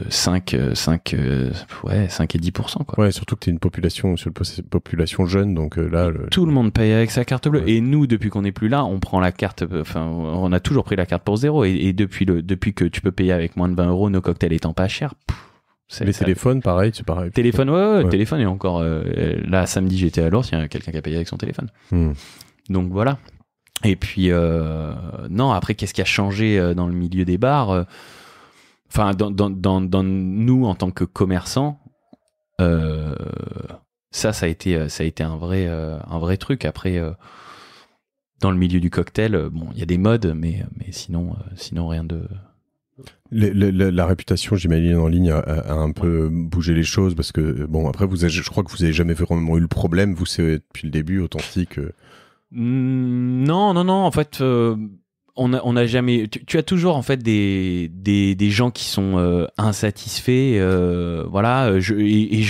5 et 10%. Quoi. Ouais, surtout que tu es une population jeune, donc là... Tout le monde paye avec sa carte bleue. Ouais. Et nous, depuis qu'on n'est plus là, on prend la carte... on a toujours pris la carte pour 0. Et depuis que tu peux payer avec moins de 20 euros, nos cocktails étant pas chers... Les téléphones, pareil, c'est pareil. Téléphone, ouais. Téléphone, et encore... là, samedi, j'étais à l'Ours, il y a quelqu'un qui a payé avec son téléphone. Donc voilà. Et puis, non, après, qu'est-ce qui a changé dans le milieu des bars dans nous, en tant que commerçants, ça a été un vrai truc. Après, dans le milieu du cocktail, il y a des modes, mais sinon rien de... La réputation, j'imagine, en ligne a un peu bougé les choses parce que, après, je crois que vous n'avez jamais vraiment eu le problème. Vous, c'est depuis le début authentique. Non. En fait, on a jamais. Tu as toujours en fait des gens qui sont insatisfaits. Voilà. Tu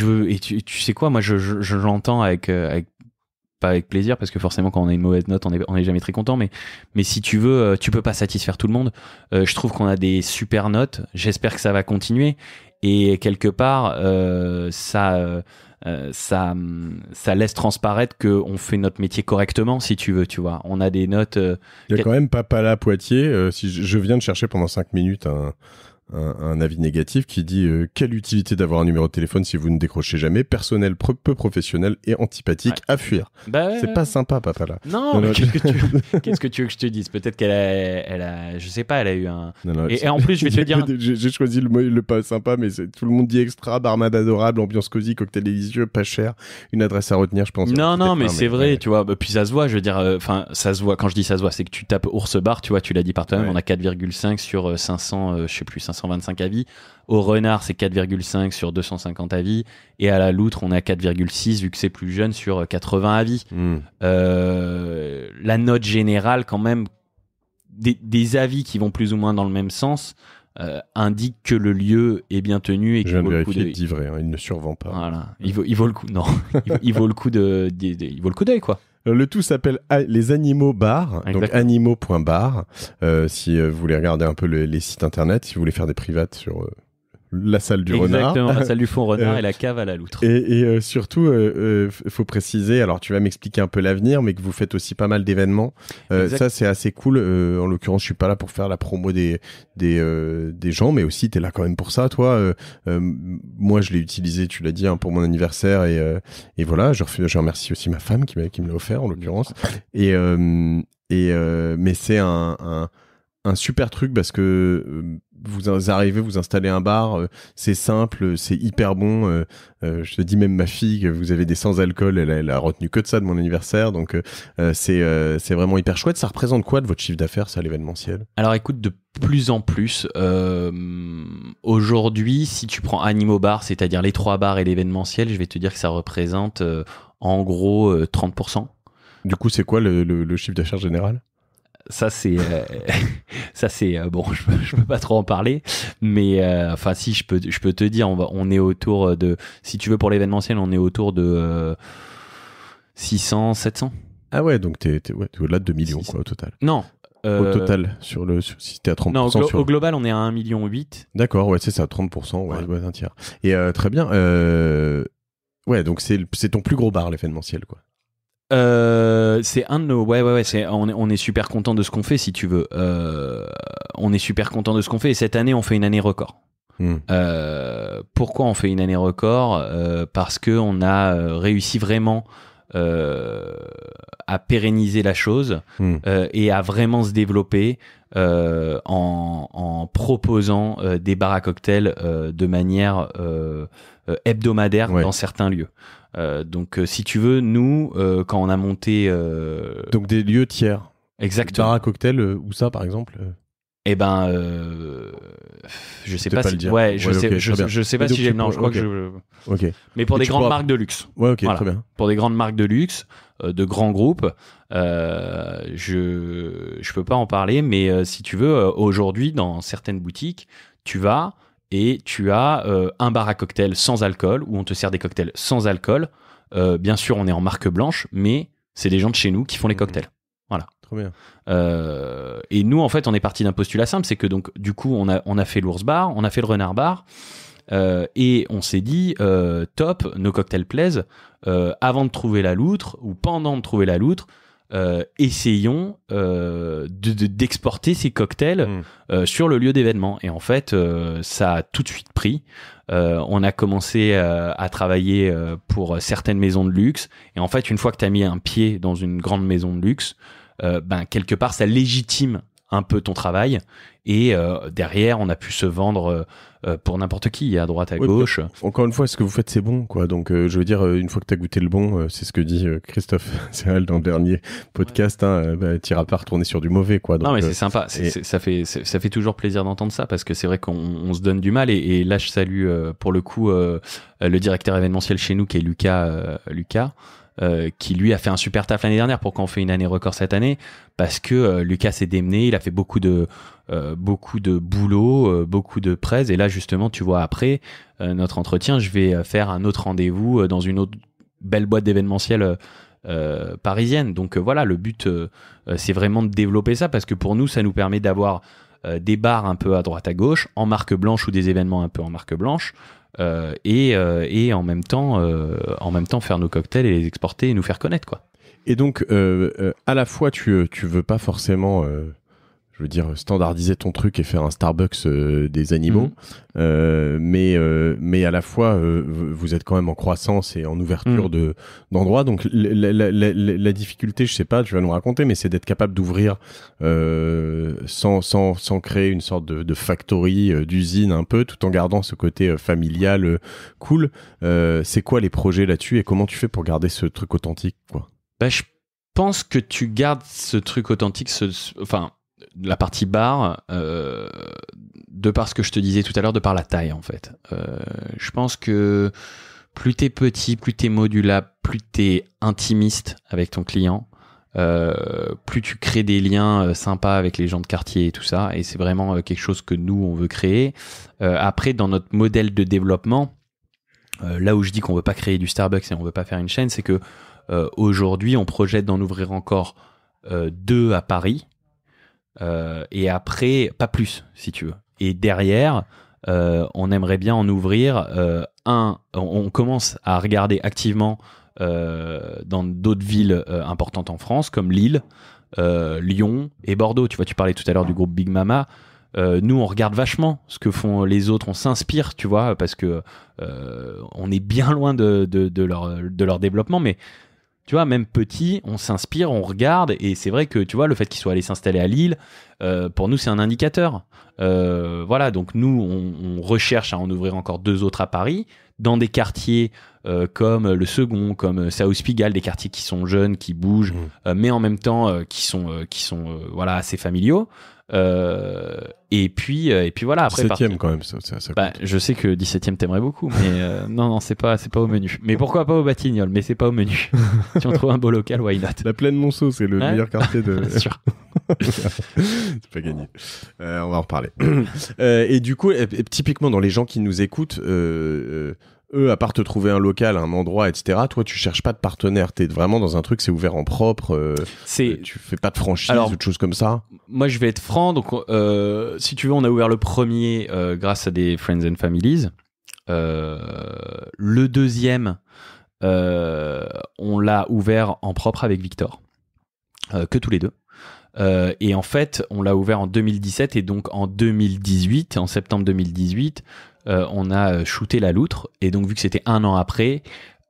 sais quoi, moi, je l'entends pas avec plaisir parce que forcément quand on a une mauvaise note on est jamais très content, mais si tu veux, tu peux pas satisfaire tout le monde. Je trouve qu'on a des super notes, j'espère que ça va continuer, et quelque part ça laisse transparaître qu'on fait notre métier correctement, si tu veux, tu vois. On a des notes... Il y a quand même Papala Poitiers, si je viens de chercher pendant 5 minutes un avis négatif qui dit quelle utilité d'avoir un numéro de téléphone si vous ne décrochez jamais, personnel peu professionnel et antipathique, à fuir. C'est pas sympa, Papala. Non, mais qu'est-ce que tu veux que je te dise? Peut-être qu'elle a je sais pas, elle a eu un... Et en plus, je vais te dire... J'ai choisi le pas sympa, mais tout le monde dit extra, barman adorable, ambiance cosy, cocktail délicieux, pas cher, une adresse à retenir, je pense. Non, mais c'est vrai, tu vois. Puis ça se voit, je veux dire, ça se voit. Quand je dis ça se voit, c'est que tu tapes Ours Bar, tu vois, tu l'as dit par toi-même, on a 4,5 sur 500, je sais plus, 525 avis. Au Renard, c'est 4,5 sur 250 avis. Et à la Loutre, on est à 4,6 vu que c'est plus jeune sur 80 avis. La note générale, quand même, des avis qui vont plus ou moins dans le même sens, indique que le lieu est bien tenu et qu'il vaut le coup de... dit vrai, il ne survend pas. Voilà, il vaut le coup. Non, il vaut le coup il vaut le coup d'œil, quoi. Le tout s'appelle Les Animaux Bar, donc animaux.bar. Si vous voulez regarder un peu les sites internet, si vous voulez faire des privates sur la salle du renard. Exactement, la salle du fond renard et la cave à la loutre. Et surtout, faut préciser, alors tu vas m'expliquer un peu l'avenir, mais que vous faites aussi pas mal d'événements. Ça, c'est assez cool. En l'occurrence, je suis pas là pour faire la promo des gens, mais aussi t'es là quand même pour ça, toi. Moi, je l'ai utilisé, tu l'as dit, hein, pour mon anniversaire, et voilà. Je remercie aussi ma femme qui me l'a offert, en l'occurrence. Mais c'est un super truc parce que vous arrivez, vous installez un bar, c'est simple, c'est hyper bon. Je te dis, même ma fille, que vous avez des sans-alcool, elle a retenu que de ça de mon anniversaire, donc c'est vraiment hyper chouette. Ça représente quoi de votre chiffre d'affaires, ça, l'événementiel? Alors écoute, de plus en plus, aujourd'hui, si tu prends Animo Bar, c'est-à-dire les 3 bars et l'événementiel, je vais te dire que ça représente en gros 30%. Du coup, c'est quoi le chiffre d'affaires général? Ça c'est bon, je peux pas trop en parler, mais enfin si je peux te dire, on est autour de, si tu veux, pour l'événementiel, on est autour de 600 700. Ah ouais, donc t'es au-delà de 2 millions quoi, au total. Non, au total, si t'es à 30%. Non, au global, on est à 1,8 million. D'accord, ouais, c'est ça, 30%, ouais, un tiers. Et très bien. Ouais, donc c'est ton plus gros bar, l'événementiel, quoi. C'est un de nos, ouais, on est super content de ce qu'on fait, si tu veux. On est super content de ce qu'on fait, et cette année, on fait une année record. Pourquoi on fait une année record? Parce que on a réussi vraiment à pérenniser la chose et à vraiment se développer en proposant des bars à cocktails de manière hebdomadaire dans certains lieux. Donc si tu veux, nous quand on a monté donc des lieux tiers. Exactement. Bar à cocktail, où ça par exemple? Eh ben je sais pas si dire. ouais, je sais pas si j'ai, non, je crois que mais pour des grandes marques de luxe. Ouais, OK, voilà. Très bien. Pour des grandes marques de luxe, de grands groupes, je peux pas en parler, mais si tu veux, aujourd'hui dans certaines boutiques, tu vas et tu as un bar à cocktail sans alcool, où on te sert des cocktails sans alcool. Bien sûr, on est en marque blanche, mais c'est des gens de chez nous qui font les cocktails. Voilà. Trop bien. Et nous, en fait, on est parti d'un postulat simple, c'est que donc, du coup, on a fait l'ours bar, on a fait le renard bar, et on s'est dit, top, nos cocktails plaisent. Avant de trouver la loutre, ou pendant de trouver la loutre, essayons d'exporter ces cocktails sur le lieu d'événement. Et en fait, ça a tout de suite pris. On a commencé à travailler pour certaines maisons de luxe. Et en fait, une fois que tu as mis un pied dans une grande maison de luxe, quelque part, ça légitime un peu ton travail. Et derrière, on a pu se vendre pour n'importe qui, à droite, à gauche. Encore une fois, ce que vous faites, c'est bon, quoi. Donc, je veux dire, une fois que tu as goûté le bon, c'est ce que dit Christophe Serral dans le dernier podcast, t'iras pas retourner sur du mauvais, quoi. Donc, non, mais c'est sympa. Ça fait toujours plaisir d'entendre ça, parce que c'est vrai qu'on se donne du mal. Et là, je salue pour le coup le directeur événementiel chez nous, qui est Lucas. Qui lui a fait un super taf l'année dernière. Pourquoi on fait une année record cette année? Parce que Lucas s'est démené, il a fait beaucoup de boulot, beaucoup de presse, et là justement tu vois, après notre entretien, je vais faire un autre rendez-vous dans une autre belle boîte d'événementiel parisienne. Donc voilà, le but c'est vraiment de développer ça, parce que pour nous ça nous permet d'avoir des bars un peu à droite à gauche en marque blanche, ou des événements un peu en marque blanche, et en même temps faire nos cocktails et les exporter et nous faire connaître, quoi. Et donc à la fois tu veux pas forcément je veux dire standardiser ton truc et faire un Starbucks des animaux, mais à la fois vous êtes quand même en croissance et en ouverture d'endroits. Donc la difficulté, je sais pas, tu vas nous raconter, mais c'est d'être capable d'ouvrir sans créer une sorte de factory, d'usine un peu, tout en gardant ce côté familial cool. C'est quoi les projets là-dessus, et comment tu fais pour garder ce truc authentique, quoi? Je pense que tu gardes ce truc authentique, enfin la partie bar, de par ce que je te disais tout à l'heure, de par la taille, en fait. Je pense que plus t'es petit, plus t'es modulable, plus t'es intimiste avec ton client, plus tu crées des liens sympas avec les gens de quartier et tout ça. Et c'est vraiment quelque chose que nous, on veut créer. Après, dans notre modèle de développement, là où je dis qu'on veut pas créer du Starbucks et on veut pas faire une chaîne, c'est que aujourd'hui, on projette d'en ouvrir encore 2 à Paris. Et après, pas plus, si tu veux. Et derrière, on aimerait bien en ouvrir. On commence à regarder activement dans d'autres villes importantes en France, comme Lille, Lyon et Bordeaux. Tu vois, tu parlais tout à l'heure du groupe Big Mama. Nous, on regarde vachement ce que font les autres, on s'inspire, tu vois, parce que on est bien loin de leur développement, mais tu vois, même petit, on s'inspire, on regarde, et c'est vrai que, tu vois, le fait qu'ils soient allés s'installer à Lille, pour nous, c'est un indicateur. Voilà, donc nous, on recherche à en ouvrir encore 2 autres à Paris, dans des quartiers comme le Second, comme South Pigalle, des quartiers qui sont jeunes, qui bougent, mais en même temps qui sont voilà, assez familiaux. Et puis voilà, après 17e quand même, ça je sais que 17e t'aimerais beaucoup, mais non, c'est pas au menu. Mais pourquoi pas au Batignolles, mais c'est pas au menu. Si on trouve un beau local, why not? La Plaine Monceau, c'est le meilleur quartier de... Sûr. C'est pas gagné. On va en reparler. Et du coup, typiquement dans les gens qui nous écoutent, eux, à part te trouver un local, un endroit, etc., toi, tu cherches pas de partenaire. T'es vraiment dans un truc, c'est ouvert en propre. Tu fais pas de franchise ou de choses comme ça. Moi, je vais être franc. Donc, si tu veux, on a ouvert le premier grâce à des Friends and Families. Le deuxième, on l'a ouvert en propre avec Victor. Que tous les deux. Et en fait, on l'a ouvert en 2017 et donc en 2018, en septembre 2018, on a shooté La Loutre. Et donc, vu que c'était 1 an après,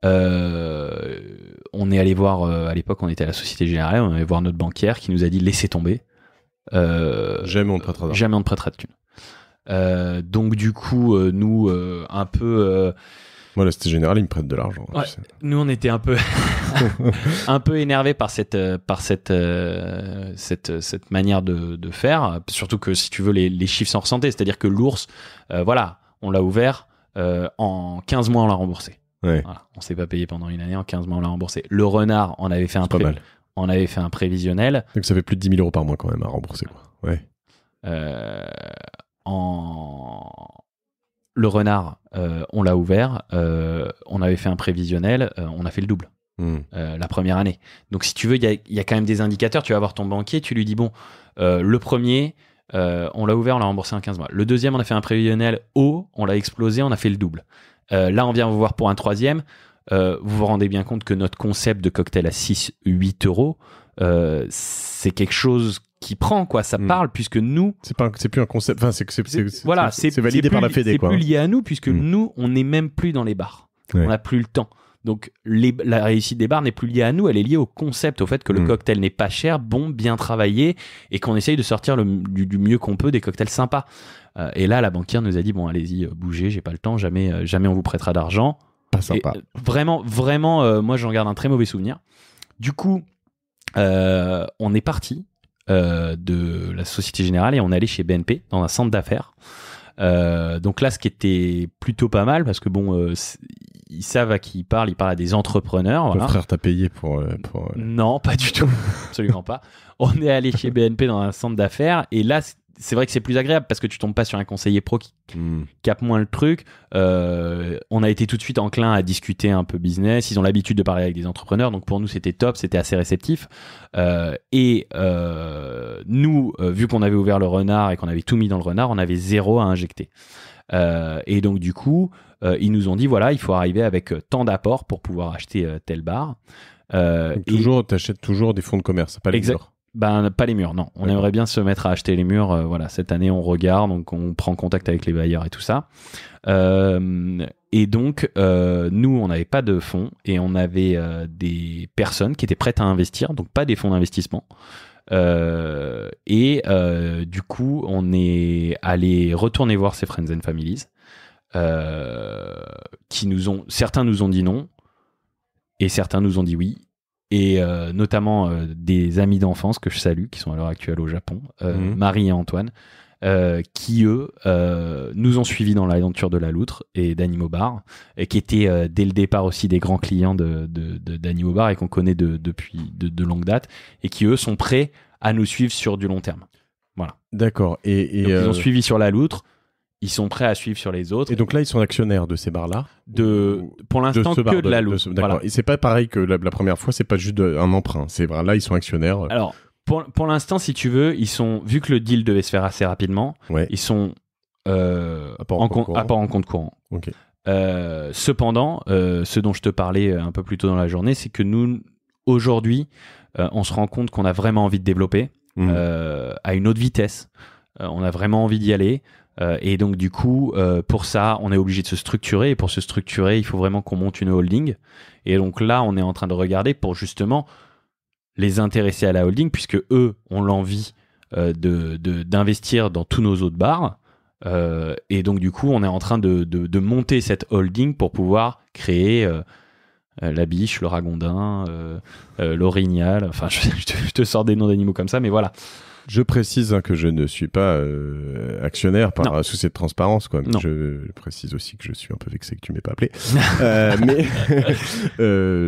on est allé voir, à l'époque, on était à la Société Générale, on est allé voir notre banquière qui nous a dit laissez tomber. Jamais on te prêtera d'argent. Jamais on te prêtera de thunes. Donc, du coup, nous, un peu. Moi, la Société Générale, ils me prêtent de l'argent. Ouais, nous, on était un peu, un peu énervés par cette manière de faire. Surtout que, si tu veux, les chiffres sont ressentés. C'est-à-dire que l'ours, voilà, on l'a ouvert, en 15 mois, on l'a remboursé. Ouais. Voilà, on s'est pas payé pendant une année, en 15 mois, on l'a remboursé. Le renard, on avait fait un prévisionnel. Donc, ça fait plus de 10 000 € par mois quand même à rembourser, quoi. Ouais. Le renard, on l'a ouvert, on avait fait un prévisionnel, on a fait le double la première année. Donc, si tu veux, il y a quand même des indicateurs. Tu vas voir ton banquier, tu lui dis bon, le premier, on l'a ouvert, on l'a remboursé en 15 mois. Le deuxième, on a fait un prévisionnel haut, on l'a explosé, on a fait le double. Là, on vient vous voir pour un troisième. Vous vous rendez bien compte que notre concept de cocktail à 6-8 euros, c'est quelque chose qui prend, quoi. Ça parle, puisque nous... C'est plus un concept... Enfin, c'est validé par la Fédé, quoi. C'est plus lié à nous, puisque nous, on n'est même plus dans les bars. Ouais. On n'a plus le temps. Donc, la réussite des bars n'est plus liée à nous, elle est liée au concept, au fait que le cocktail n'est pas cher, bon, bien travaillé, et qu'on essaye de sortir du mieux qu'on peut des cocktails sympas. Et là, la banquière nous a dit, bon, allez-y, bougez, j'ai pas le temps, jamais on vous prêtera d'argent. Pas sympa. Et, vraiment, moi, j'en garde un très mauvais souvenir. Du coup, on est parti de la Société Générale et on est allé chez BNP, dans un centre d'affaires. Donc là, ce qui était plutôt pas mal, parce que bon... ils savent à qui ils parlent à des entrepreneurs. Ton frère t'a payé pour... Non, pas du tout. Absolument pas. On est allé chez BNP dans un centre d'affaires et là, c'est vrai que c'est plus agréable parce que tu tombes pas sur un conseiller pro qui capte moins le truc. On a été tout de suite enclin à discuter un peu business. Ils ont l'habitude de parler avec des entrepreneurs, donc pour nous, c'était top, c'était assez réceptif. Nous, vu qu'on avait ouvert le renard et qu'on avait tout mis dans le renard, on avait 0 à injecter. Et donc, du coup... ils nous ont dit, voilà, il faut arriver avec tant d'apports pour pouvoir acheter tel bar. T'achètes toujours des fonds de commerce, pas les murs. Pas les murs, non. On aimerait bien se mettre à acheter les murs. Voilà, cette année, on regarde, donc on prend contact avec les bailleurs et tout ça. Et donc, nous, on n'avait pas de fonds et on avait des personnes qui étaient prêtes à investir, donc pas des fonds d'investissement. Du coup, on est allé retourner voir ces Friends and Families. Certains nous ont dit non et certains nous ont dit oui, et notamment des amis d'enfance que je salue qui sont à l'heure actuelle au Japon, Marie et Antoine, qui eux nous ont suivis dans l'aventure de La Loutre et d'Animo Bar, et qui étaient dès le départ aussi des grands clients d'Animo Bar et qu'on connaît depuis de longue date, et qui eux sont prêts à nous suivre sur du long terme. Voilà. D'accord. Donc, ils ont suivi sur LaLoutre. Ils sont prêts à suivre sur les autres. Et donc là, ils sont actionnaires de ces bars-là pour l'instant, que de La Loutre. D'accord. Voilà. Et c'est pas pareil que la première fois, c'est pas juste un emprunt. C'est vrai, là, ils sont actionnaires. Alors, pour l'instant, si tu veux, vu que le deal devait se faire assez rapidement, ils sont À part en compte courant. Ok. Cependant, ce dont je te parlais un peu plus tôt dans la journée, c'est que nous, aujourd'hui, on se rend compte qu'on a vraiment envie de développer à une autre vitesse. On a vraiment envie d'y aller. Et donc, du coup, pour ça, on est obligé de se structurer. Et pour se structurer, il faut vraiment qu'on monte une holding. Et donc là, on est en train de regarder pour justement les intéresser à la holding, puisque eux ont l'envie d'investir dans tous nos autres bars. Et donc, du coup, on est en train de monter cette holding pour pouvoir créer la Biche, le Ragondin, l'Orignal. Enfin, je te sors des noms d'animaux comme ça, mais voilà. Je précise que je ne suis pas actionnaire par souci de transparence. Quoi. Je précise aussi que je suis un peu vexé que tu m'aies pas appelé. Mais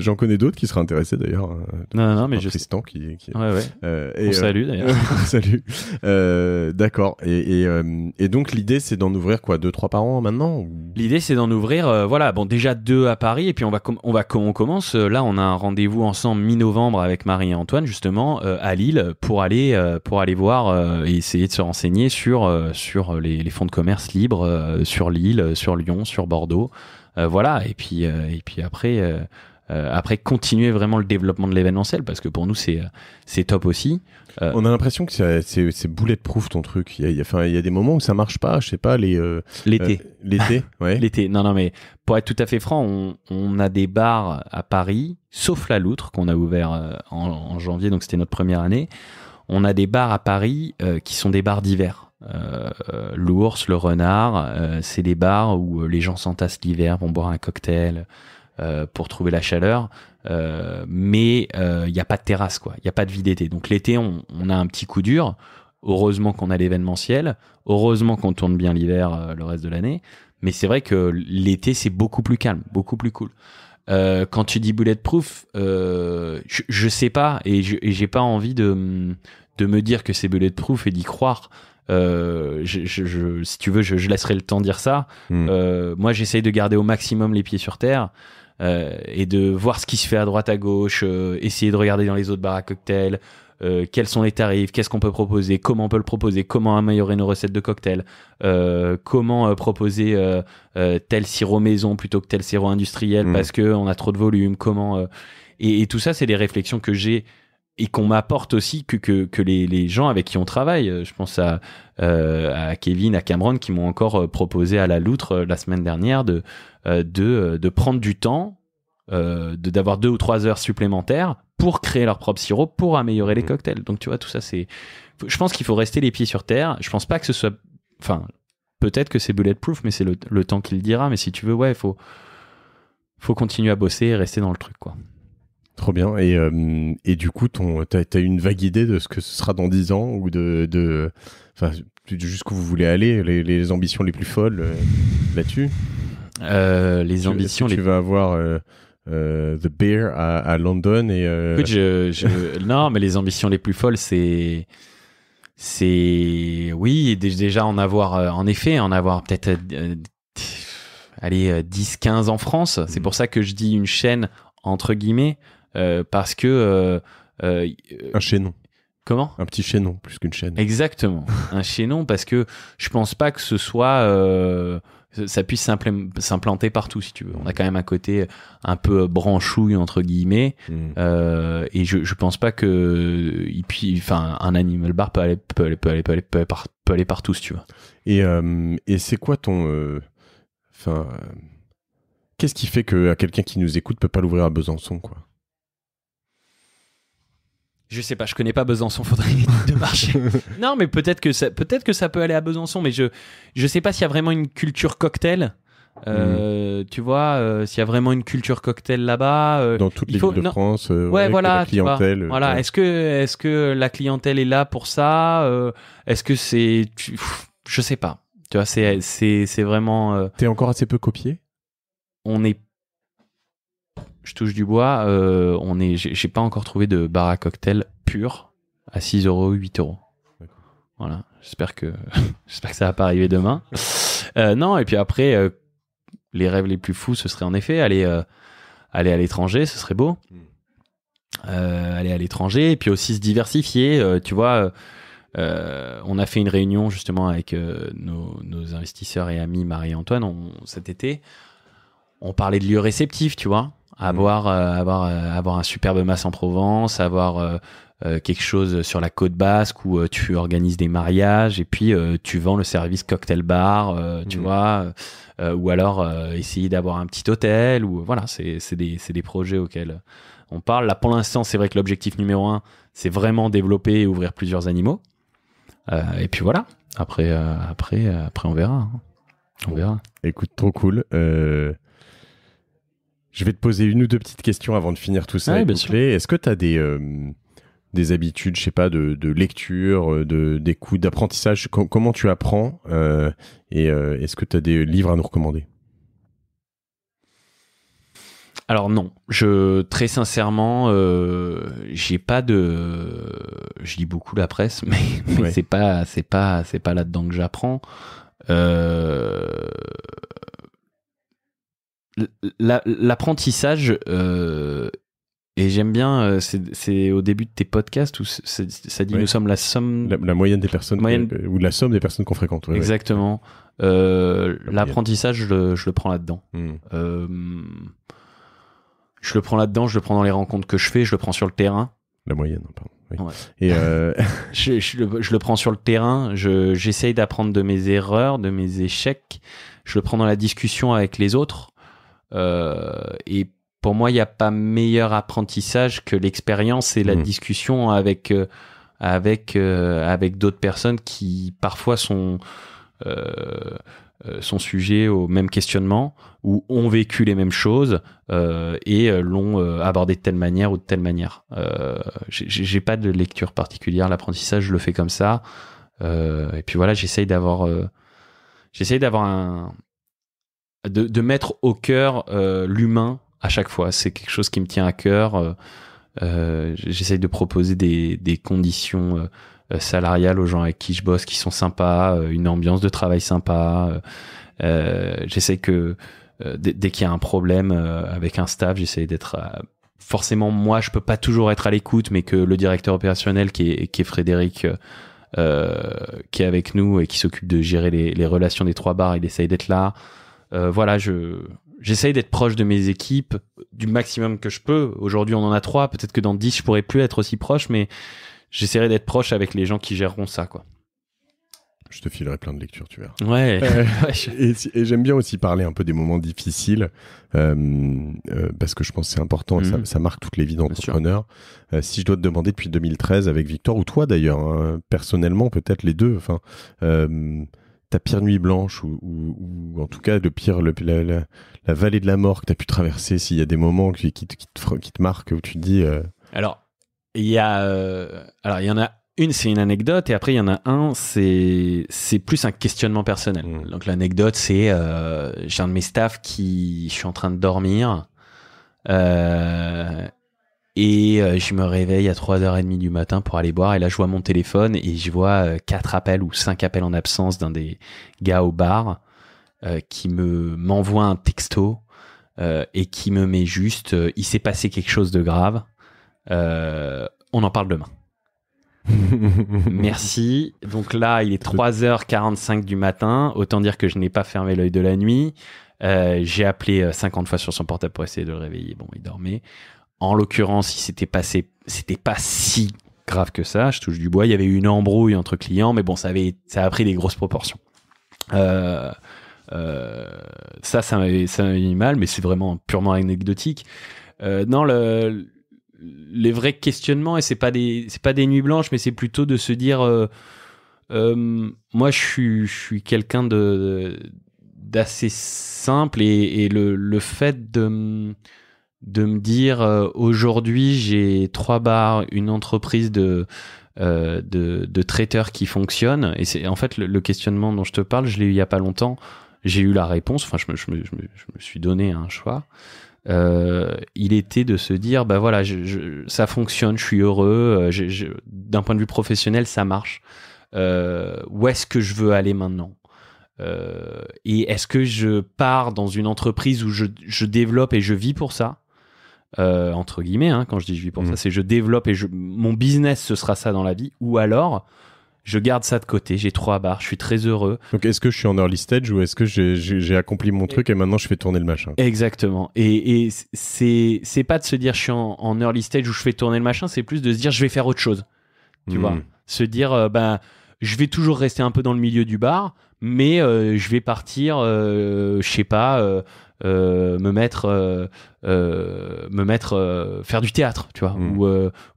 j'en connais d'autres qui seraient intéressés d'ailleurs. Non, mais Tristan qui... on salue d'ailleurs. Salut. D'accord. Et donc l'idée c'est d'en ouvrir quoi, 2-3 par an maintenant ou... L'idée c'est d'en ouvrir, déjà 2 à Paris et puis on commence. Là on a un rendez-vous ensemble mi-novembre avec Marie et Antoine justement à Lille pour aller voir et essayer de se renseigner sur les fonds de commerce libres sur Lille, sur Lyon, sur Bordeaux. Voilà. Et puis après continuer vraiment le développement de l'événementiel parce que pour nous c'est top aussi. On a l'impression que c'est bulletproof ton truc. Il y a des moments où ça marche pas. Je sais pas l'été. L'été, ouais. L'été. Non, mais pour être tout à fait franc, on a des bars à Paris, sauf la Loutre qu'on a ouvert en janvier, donc c'était notre première année. On a des bars à Paris qui sont des bars d'hiver. L'Ours, le Renard, c'est des bars où les gens s'entassent l'hiver, vont boire un cocktail pour trouver la chaleur. Mais il n'y a pas de terrasse, quoi. Il n'y a pas de vie d'été. Donc l'été, on a un petit coup dur. Heureusement qu'on a l'événementiel. Heureusement qu'on tourne bien l'hiver le reste de l'année. Mais c'est vrai que l'été, c'est beaucoup plus calme, beaucoup plus cool. Quand tu dis bulletproof, je sais pas et j'ai pas envie de me dire que c'est bulletproof et d'y croire. Si tu veux, je laisserai le temps dire ça. Moi, j'essaye de garder au maximum les pieds sur terre et de voir ce qui se fait à droite à gauche, essayer de regarder dans les autres bars à cocktails. Quels sont les tarifs, qu'est-ce qu'on peut proposer, comment on peut le proposer, comment améliorer nos recettes de cocktails, comment proposer tel sirop maison plutôt que tel sirop industriel parce qu'on a trop de volume, comment et tout ça c'est des réflexions que j'ai et qu'on m'apporte aussi que les gens avec qui on travaille. Je pense à Kevin, à Cameron qui m'ont encore proposé à la Loutre la semaine dernière de prendre du temps, d'avoir 2 ou 3 heures supplémentaires pour créer leur propre sirop, pour améliorer les cocktails. Donc tu vois, tout ça je pense qu'il faut rester les pieds sur terre. Je pense pas que ce soit, enfin, peut-être que c'est bulletproof, mais c'est le temps qui le dira. Mais si tu veux, ouais, faut continuer à bosser et rester dans le truc, quoi. Trop bien. Et du coup, t'as une vague idée de ce que ce sera dans 10 ans ou enfin, jusqu'où vous voulez aller, les ambitions les plus folles là-dessus. Les ambitions. Tu vas avoir The Bear à London et. Écoute, non, mais les ambitions les plus folles, c'est oui, déjà en avoir peut-être 10-15 en France. C'est pour ça que je dis une chaîne entre guillemets parce que un chaînon. Comment ? Un petit chaînon plus qu'une chaîne. Exactement, un chaînon parce que je pense pas que ce soit ça puisse s'implanter partout si tu veux. On a quand même un côté un peu branchouille entre guillemets et je pense pas que un animal bar peut aller partout si tu veux. Et c'est quoi ton qu'est-ce qui fait que quelqu'un qui nous écoute peut pas l'ouvrir à Besançon, quoi ? Je sais pas, je connais pas Besançon, faudrait une étude de marché. Non, mais peut-être que ça peut aller à Besançon, mais je sais pas s'il y a vraiment une culture cocktail. Tu vois, s'il y a vraiment une culture cocktail là-bas. Dans toutes les villes de France, voilà, la clientèle. Voilà, est-ce que la clientèle est là pour ça ? Est-ce que c'est, je sais pas. Tu vois, c'est vraiment. T'es encore assez peu copié ? Je touche du bois, j'ai pas encore trouvé de bar à cocktail pur à 6 €, 8 €. Voilà, j'espère que ça va pas arriver demain. Non, et puis après, les rêves les plus fous, ce serait en effet aller à l'étranger, ce serait beau. Aller à l'étranger, et puis aussi se diversifier, tu vois. on a fait une réunion justement avec nos investisseurs et amis Marie et Antoine cet été. On parlait de lieux réceptifs, tu vois, avoir un superbe mas en Provence, avoir quelque chose sur la côte basque où tu organises des mariages et puis tu vends le service cocktail bar, tu vois, ou alors essayer d'avoir un petit hôtel, ou voilà, c'est des projets auxquels on parle. Là, pour l'instant, c'est vrai que l'objectif numéro 1, c'est vraiment développer et ouvrir plusieurs animaux. Et puis voilà. Après, on verra. Hein. On verra. Écoute, trop cool. Je vais te poser une ou deux petites questions avant de finir tout ça. Ouais, bien sûr. Est-ce que tu as des habitudes, je sais pas, de lecture, d'écoute, d'apprentissage? Comment tu apprends? Et est-ce que tu as des livres à nous recommander? Alors non, très sincèrement, j'ai pas de. Je lis beaucoup la presse, mais Ouais. c'est pas là-dedans que j'apprends. L'apprentissage, et j'aime bien, c'est au début de tes podcasts où ça dit Ouais. nous sommes la somme. La moyenne des personnes, ou la somme des personnes qu'on fréquente. Ouais, Exactement. L'apprentissage, je le prends là-dedans. Je le prends là-dedans, je le prends dans les rencontres que je fais, je le prends sur le terrain. La moyenne, pardon. Oui. Ouais. Et je le prends sur le terrain, j'essaye d'apprendre de mes erreurs, de mes échecs, je le prends dans la discussion avec les autres. Et pour moi, il n'y a pas meilleur apprentissage que l'expérience et la discussion avec d'autres personnes qui parfois sont sujets au même questionnement ou ont vécu les mêmes choses et l'ont abordé de telle manière ou de telle manière. J'ai pas de lecture particulière, l'apprentissage je le fais comme ça. Et puis voilà, j'essaye d'avoir de mettre au cœur l'humain à chaque fois. C'est quelque chose qui me tient à cœur. J'essaye de proposer des conditions salariales aux gens avec qui je bosse qui sont sympas, une ambiance de travail sympa. J'essaie que dès qu'il y a un problème avec un staff, j'essaie d'être forcément, moi je peux pas toujours être à l'écoute, mais que le directeur opérationnel qui est Frédéric, qui est avec nous et qui s'occupe de gérer les relations des 3 bars, il essaye d'être là. Voilà, j'essaye d'être proche de mes équipes du maximum que je peux. Aujourd'hui, on en a 3. Peut-être que dans 10, je pourrais plus être aussi proche, mais j'essaierai d'être proche avec les gens qui géreront ça, quoi. je te filerai plein de lectures, tu verras. Ouais. Et j'aime bien aussi parler un peu des moments difficiles, parce que je pense que c'est important, et ça marque toutes les vies d'entrepreneurs. Si je dois te demander depuis 2013 avec Victor, ou toi d'ailleurs, hein, personnellement, peut-être les deux, enfin, ta pire nuit blanche, ou en tout cas la vallée de la mort que tu as pu traverser, s'il y a des moments qui te marquent, où tu te dis... Alors, il y en a une, c'est une anecdote, et après il y en a un, c'est plus un questionnement personnel. Donc l'anecdote, c'est j'ai un de mes staffs je suis en train de dormir, et je me réveille à 3h30 du matin pour aller boire, et là je vois mon téléphone et je vois 4 appels ou 5 appels en absence d'un des gars au bar qui m'envoie un texto et qui me met juste il s'est passé quelque chose de grave, on en parle demain. Merci. Donc là il est 3h45 du matin, autant dire que je n'ai pas fermé l'œil de la nuit. J'ai appelé 50 fois sur son portable pour essayer de le réveiller. Bon, il dormait. En l'occurrence, c'était pas si grave que ça. Je touche du bois. Il y avait eu une embrouille entre clients, mais bon, ça a pris des grosses proportions. Ça m'avait mis mal, mais c'est vraiment purement anecdotique. Non, les vrais questionnements, et c'est pas des nuits blanches, mais c'est plutôt de se dire, moi, je suis quelqu'un d'assez simple, et le fait de me dire aujourd'hui j'ai 3 bars, une entreprise de traiteurs qui fonctionne, et c'est en fait le questionnement dont je te parle, je l'ai eu il y a pas longtemps, j'ai eu la réponse, enfin je me suis donné un choix, il était de se dire bah voilà, ça fonctionne, je suis heureux, d'un point de vue professionnel ça marche, où est-ce que je veux aller maintenant? Et est-ce que je pars dans une entreprise où je développe et je vis pour ça, entre guillemets, hein, quand je dis je vis pour ça, c'est je développe et mon business ce sera ça dans la vie, ou alors Je garde ça de côté. J'ai 3 bars. Je suis très heureux. Donc, est-ce que je suis en early stage ou est-ce que j'ai accompli mon truc et maintenant je fais tourner le machin? Exactement. Et c'est pas de se dire je suis en early stage où je fais tourner le machin, c'est plus de se dire je vais faire autre chose. Tu vois? Se dire je vais toujours rester un peu dans le milieu du bar, mais je vais partir, je sais pas, me mettre faire du théâtre, tu vois,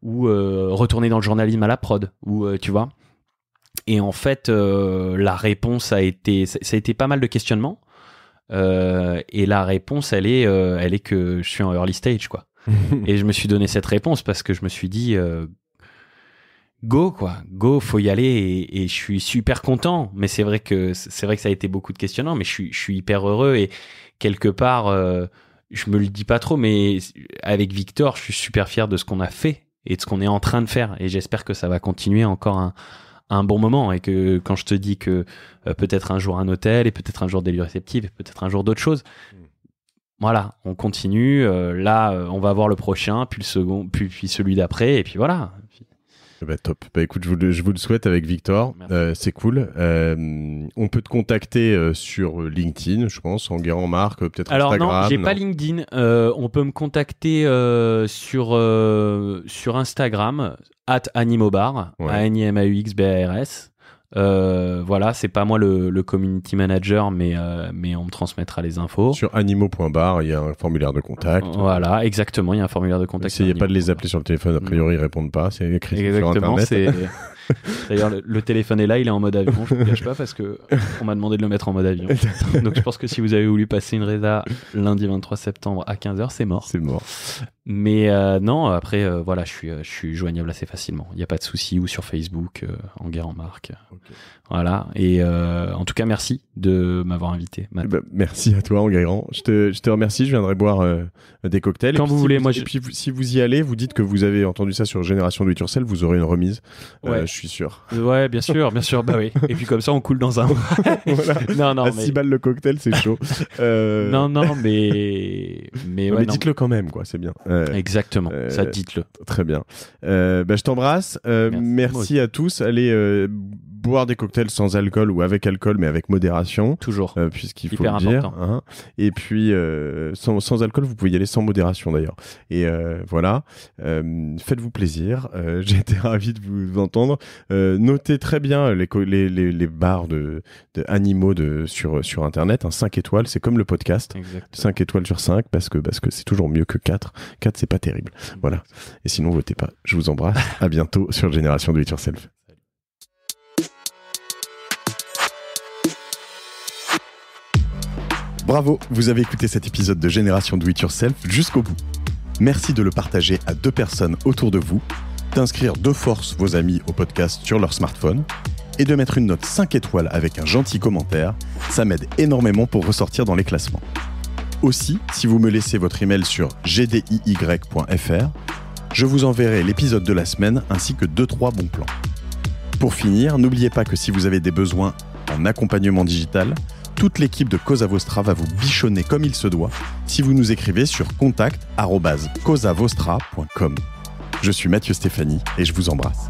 ou retourner dans le journalisme à la prod, ou tu vois. Et en fait, la réponse ça a été pas mal de questionnements, et la réponse elle est que je suis en early stage, quoi. Et je me suis donné cette réponse parce que je me suis dit go, faut y aller, et je suis super content. Mais c'est vrai que ça a été beaucoup de questionnements, mais je suis hyper heureux, et quelque part je me le dis pas trop, mais avec Victor je suis super fier de ce qu'on a fait et de ce qu'on est en train de faire, et j'espère que ça va continuer encore un bon moment, et que quand je te dis que peut-être un jour un hôtel, et peut-être un jour des lieux réceptifs, et peut-être un jour d'autres choses, voilà, on continue. Là on va voir le prochain, puis le second, puis celui d'après, et puis voilà. Top. Écoute, je vous le souhaite avec Victor. C'est cool. On peut te contacter sur LinkedIn, je pense, Enguerrand Marc, peut-être alors Instagram. Alors non, j'ai pas LinkedIn. On peut me contacter sur Instagram @animobar, ANIMAUXBARS. Voilà, c'est pas moi le community manager, mais on me transmettra les infos. Sur animo.bar, il y a un formulaire de contact. Voilà, exactement, il y a un formulaire de contact. Essayez pas de les appeler sur le téléphone, a priori ils répondent pas, c'est écrit sur Internet. D'ailleurs, le téléphone est là, il est en mode avion, je ne vous cache pas, parce que on m'a demandé de le mettre en mode avion. Donc je pense que si vous avez voulu passer une résa lundi 23 septembre à 15h, c'est mort. C'est mort. Mais non, après, voilà, je suis joignable assez facilement. Il n'y a pas de souci, ou sur Facebook, Enguerrand Marc. Okay. Voilà. Et en tout cas, merci de m'avoir invité. Merci à toi, Enguerrand. Je te remercie. Je viendrai boire des cocktails. Quand vous voulez. Et puis, si vous y allez, vous dites que vous avez entendu ça sur Génération Do It Yourself, vous aurez une remise. Ouais. Je suis sûr. Ouais, bien sûr. Bah oui. Et puis comme ça, on coule dans un. Voilà. Non, à 6 balles le cocktail, c'est chaud. Non, mais ouais, dites-le quand même, quoi. C'est bien. Exactement. Ça, dites-le. Très bien. Je t'embrasse. Merci à tous. Allez boire des cocktails sans alcool ou avec alcool, mais avec modération. Toujours. Puisqu'il faut le dire. Hein. Et puis, sans alcool, vous pouvez y aller sans modération d'ailleurs. Et voilà. Faites-vous plaisir. J'ai été ravi de vous entendre. Notez très bien les barres de animaux sur Internet. 5 étoiles, c'est comme le podcast. Exactement. 5 étoiles sur 5 parce que c'est toujours mieux que 4. 4, c'est pas terrible. Voilà. Et sinon, votez pas. Je vous embrasse. À bientôt sur Génération Do It Yourself. Bravo, vous avez écouté cet épisode de Génération Do It Yourself jusqu'au bout. Merci de le partager à 2 personnes autour de vous, d'inscrire de force vos amis au podcast sur leur smartphone et de mettre une note 5 étoiles avec un gentil commentaire. Ça m'aide énormément pour ressortir dans les classements. Aussi, si vous me laissez votre email sur gdiy.fr, je vous enverrai l'épisode de la semaine ainsi que 2-3 bons plans. Pour finir, n'oubliez pas que si vous avez des besoins en accompagnement digital, toute l'équipe de Cosa Vostra va vous bichonner comme il se doit si vous nous écrivez sur contact@cosavostra.com. Je suis Mathieu Stéphanie et je vous embrasse.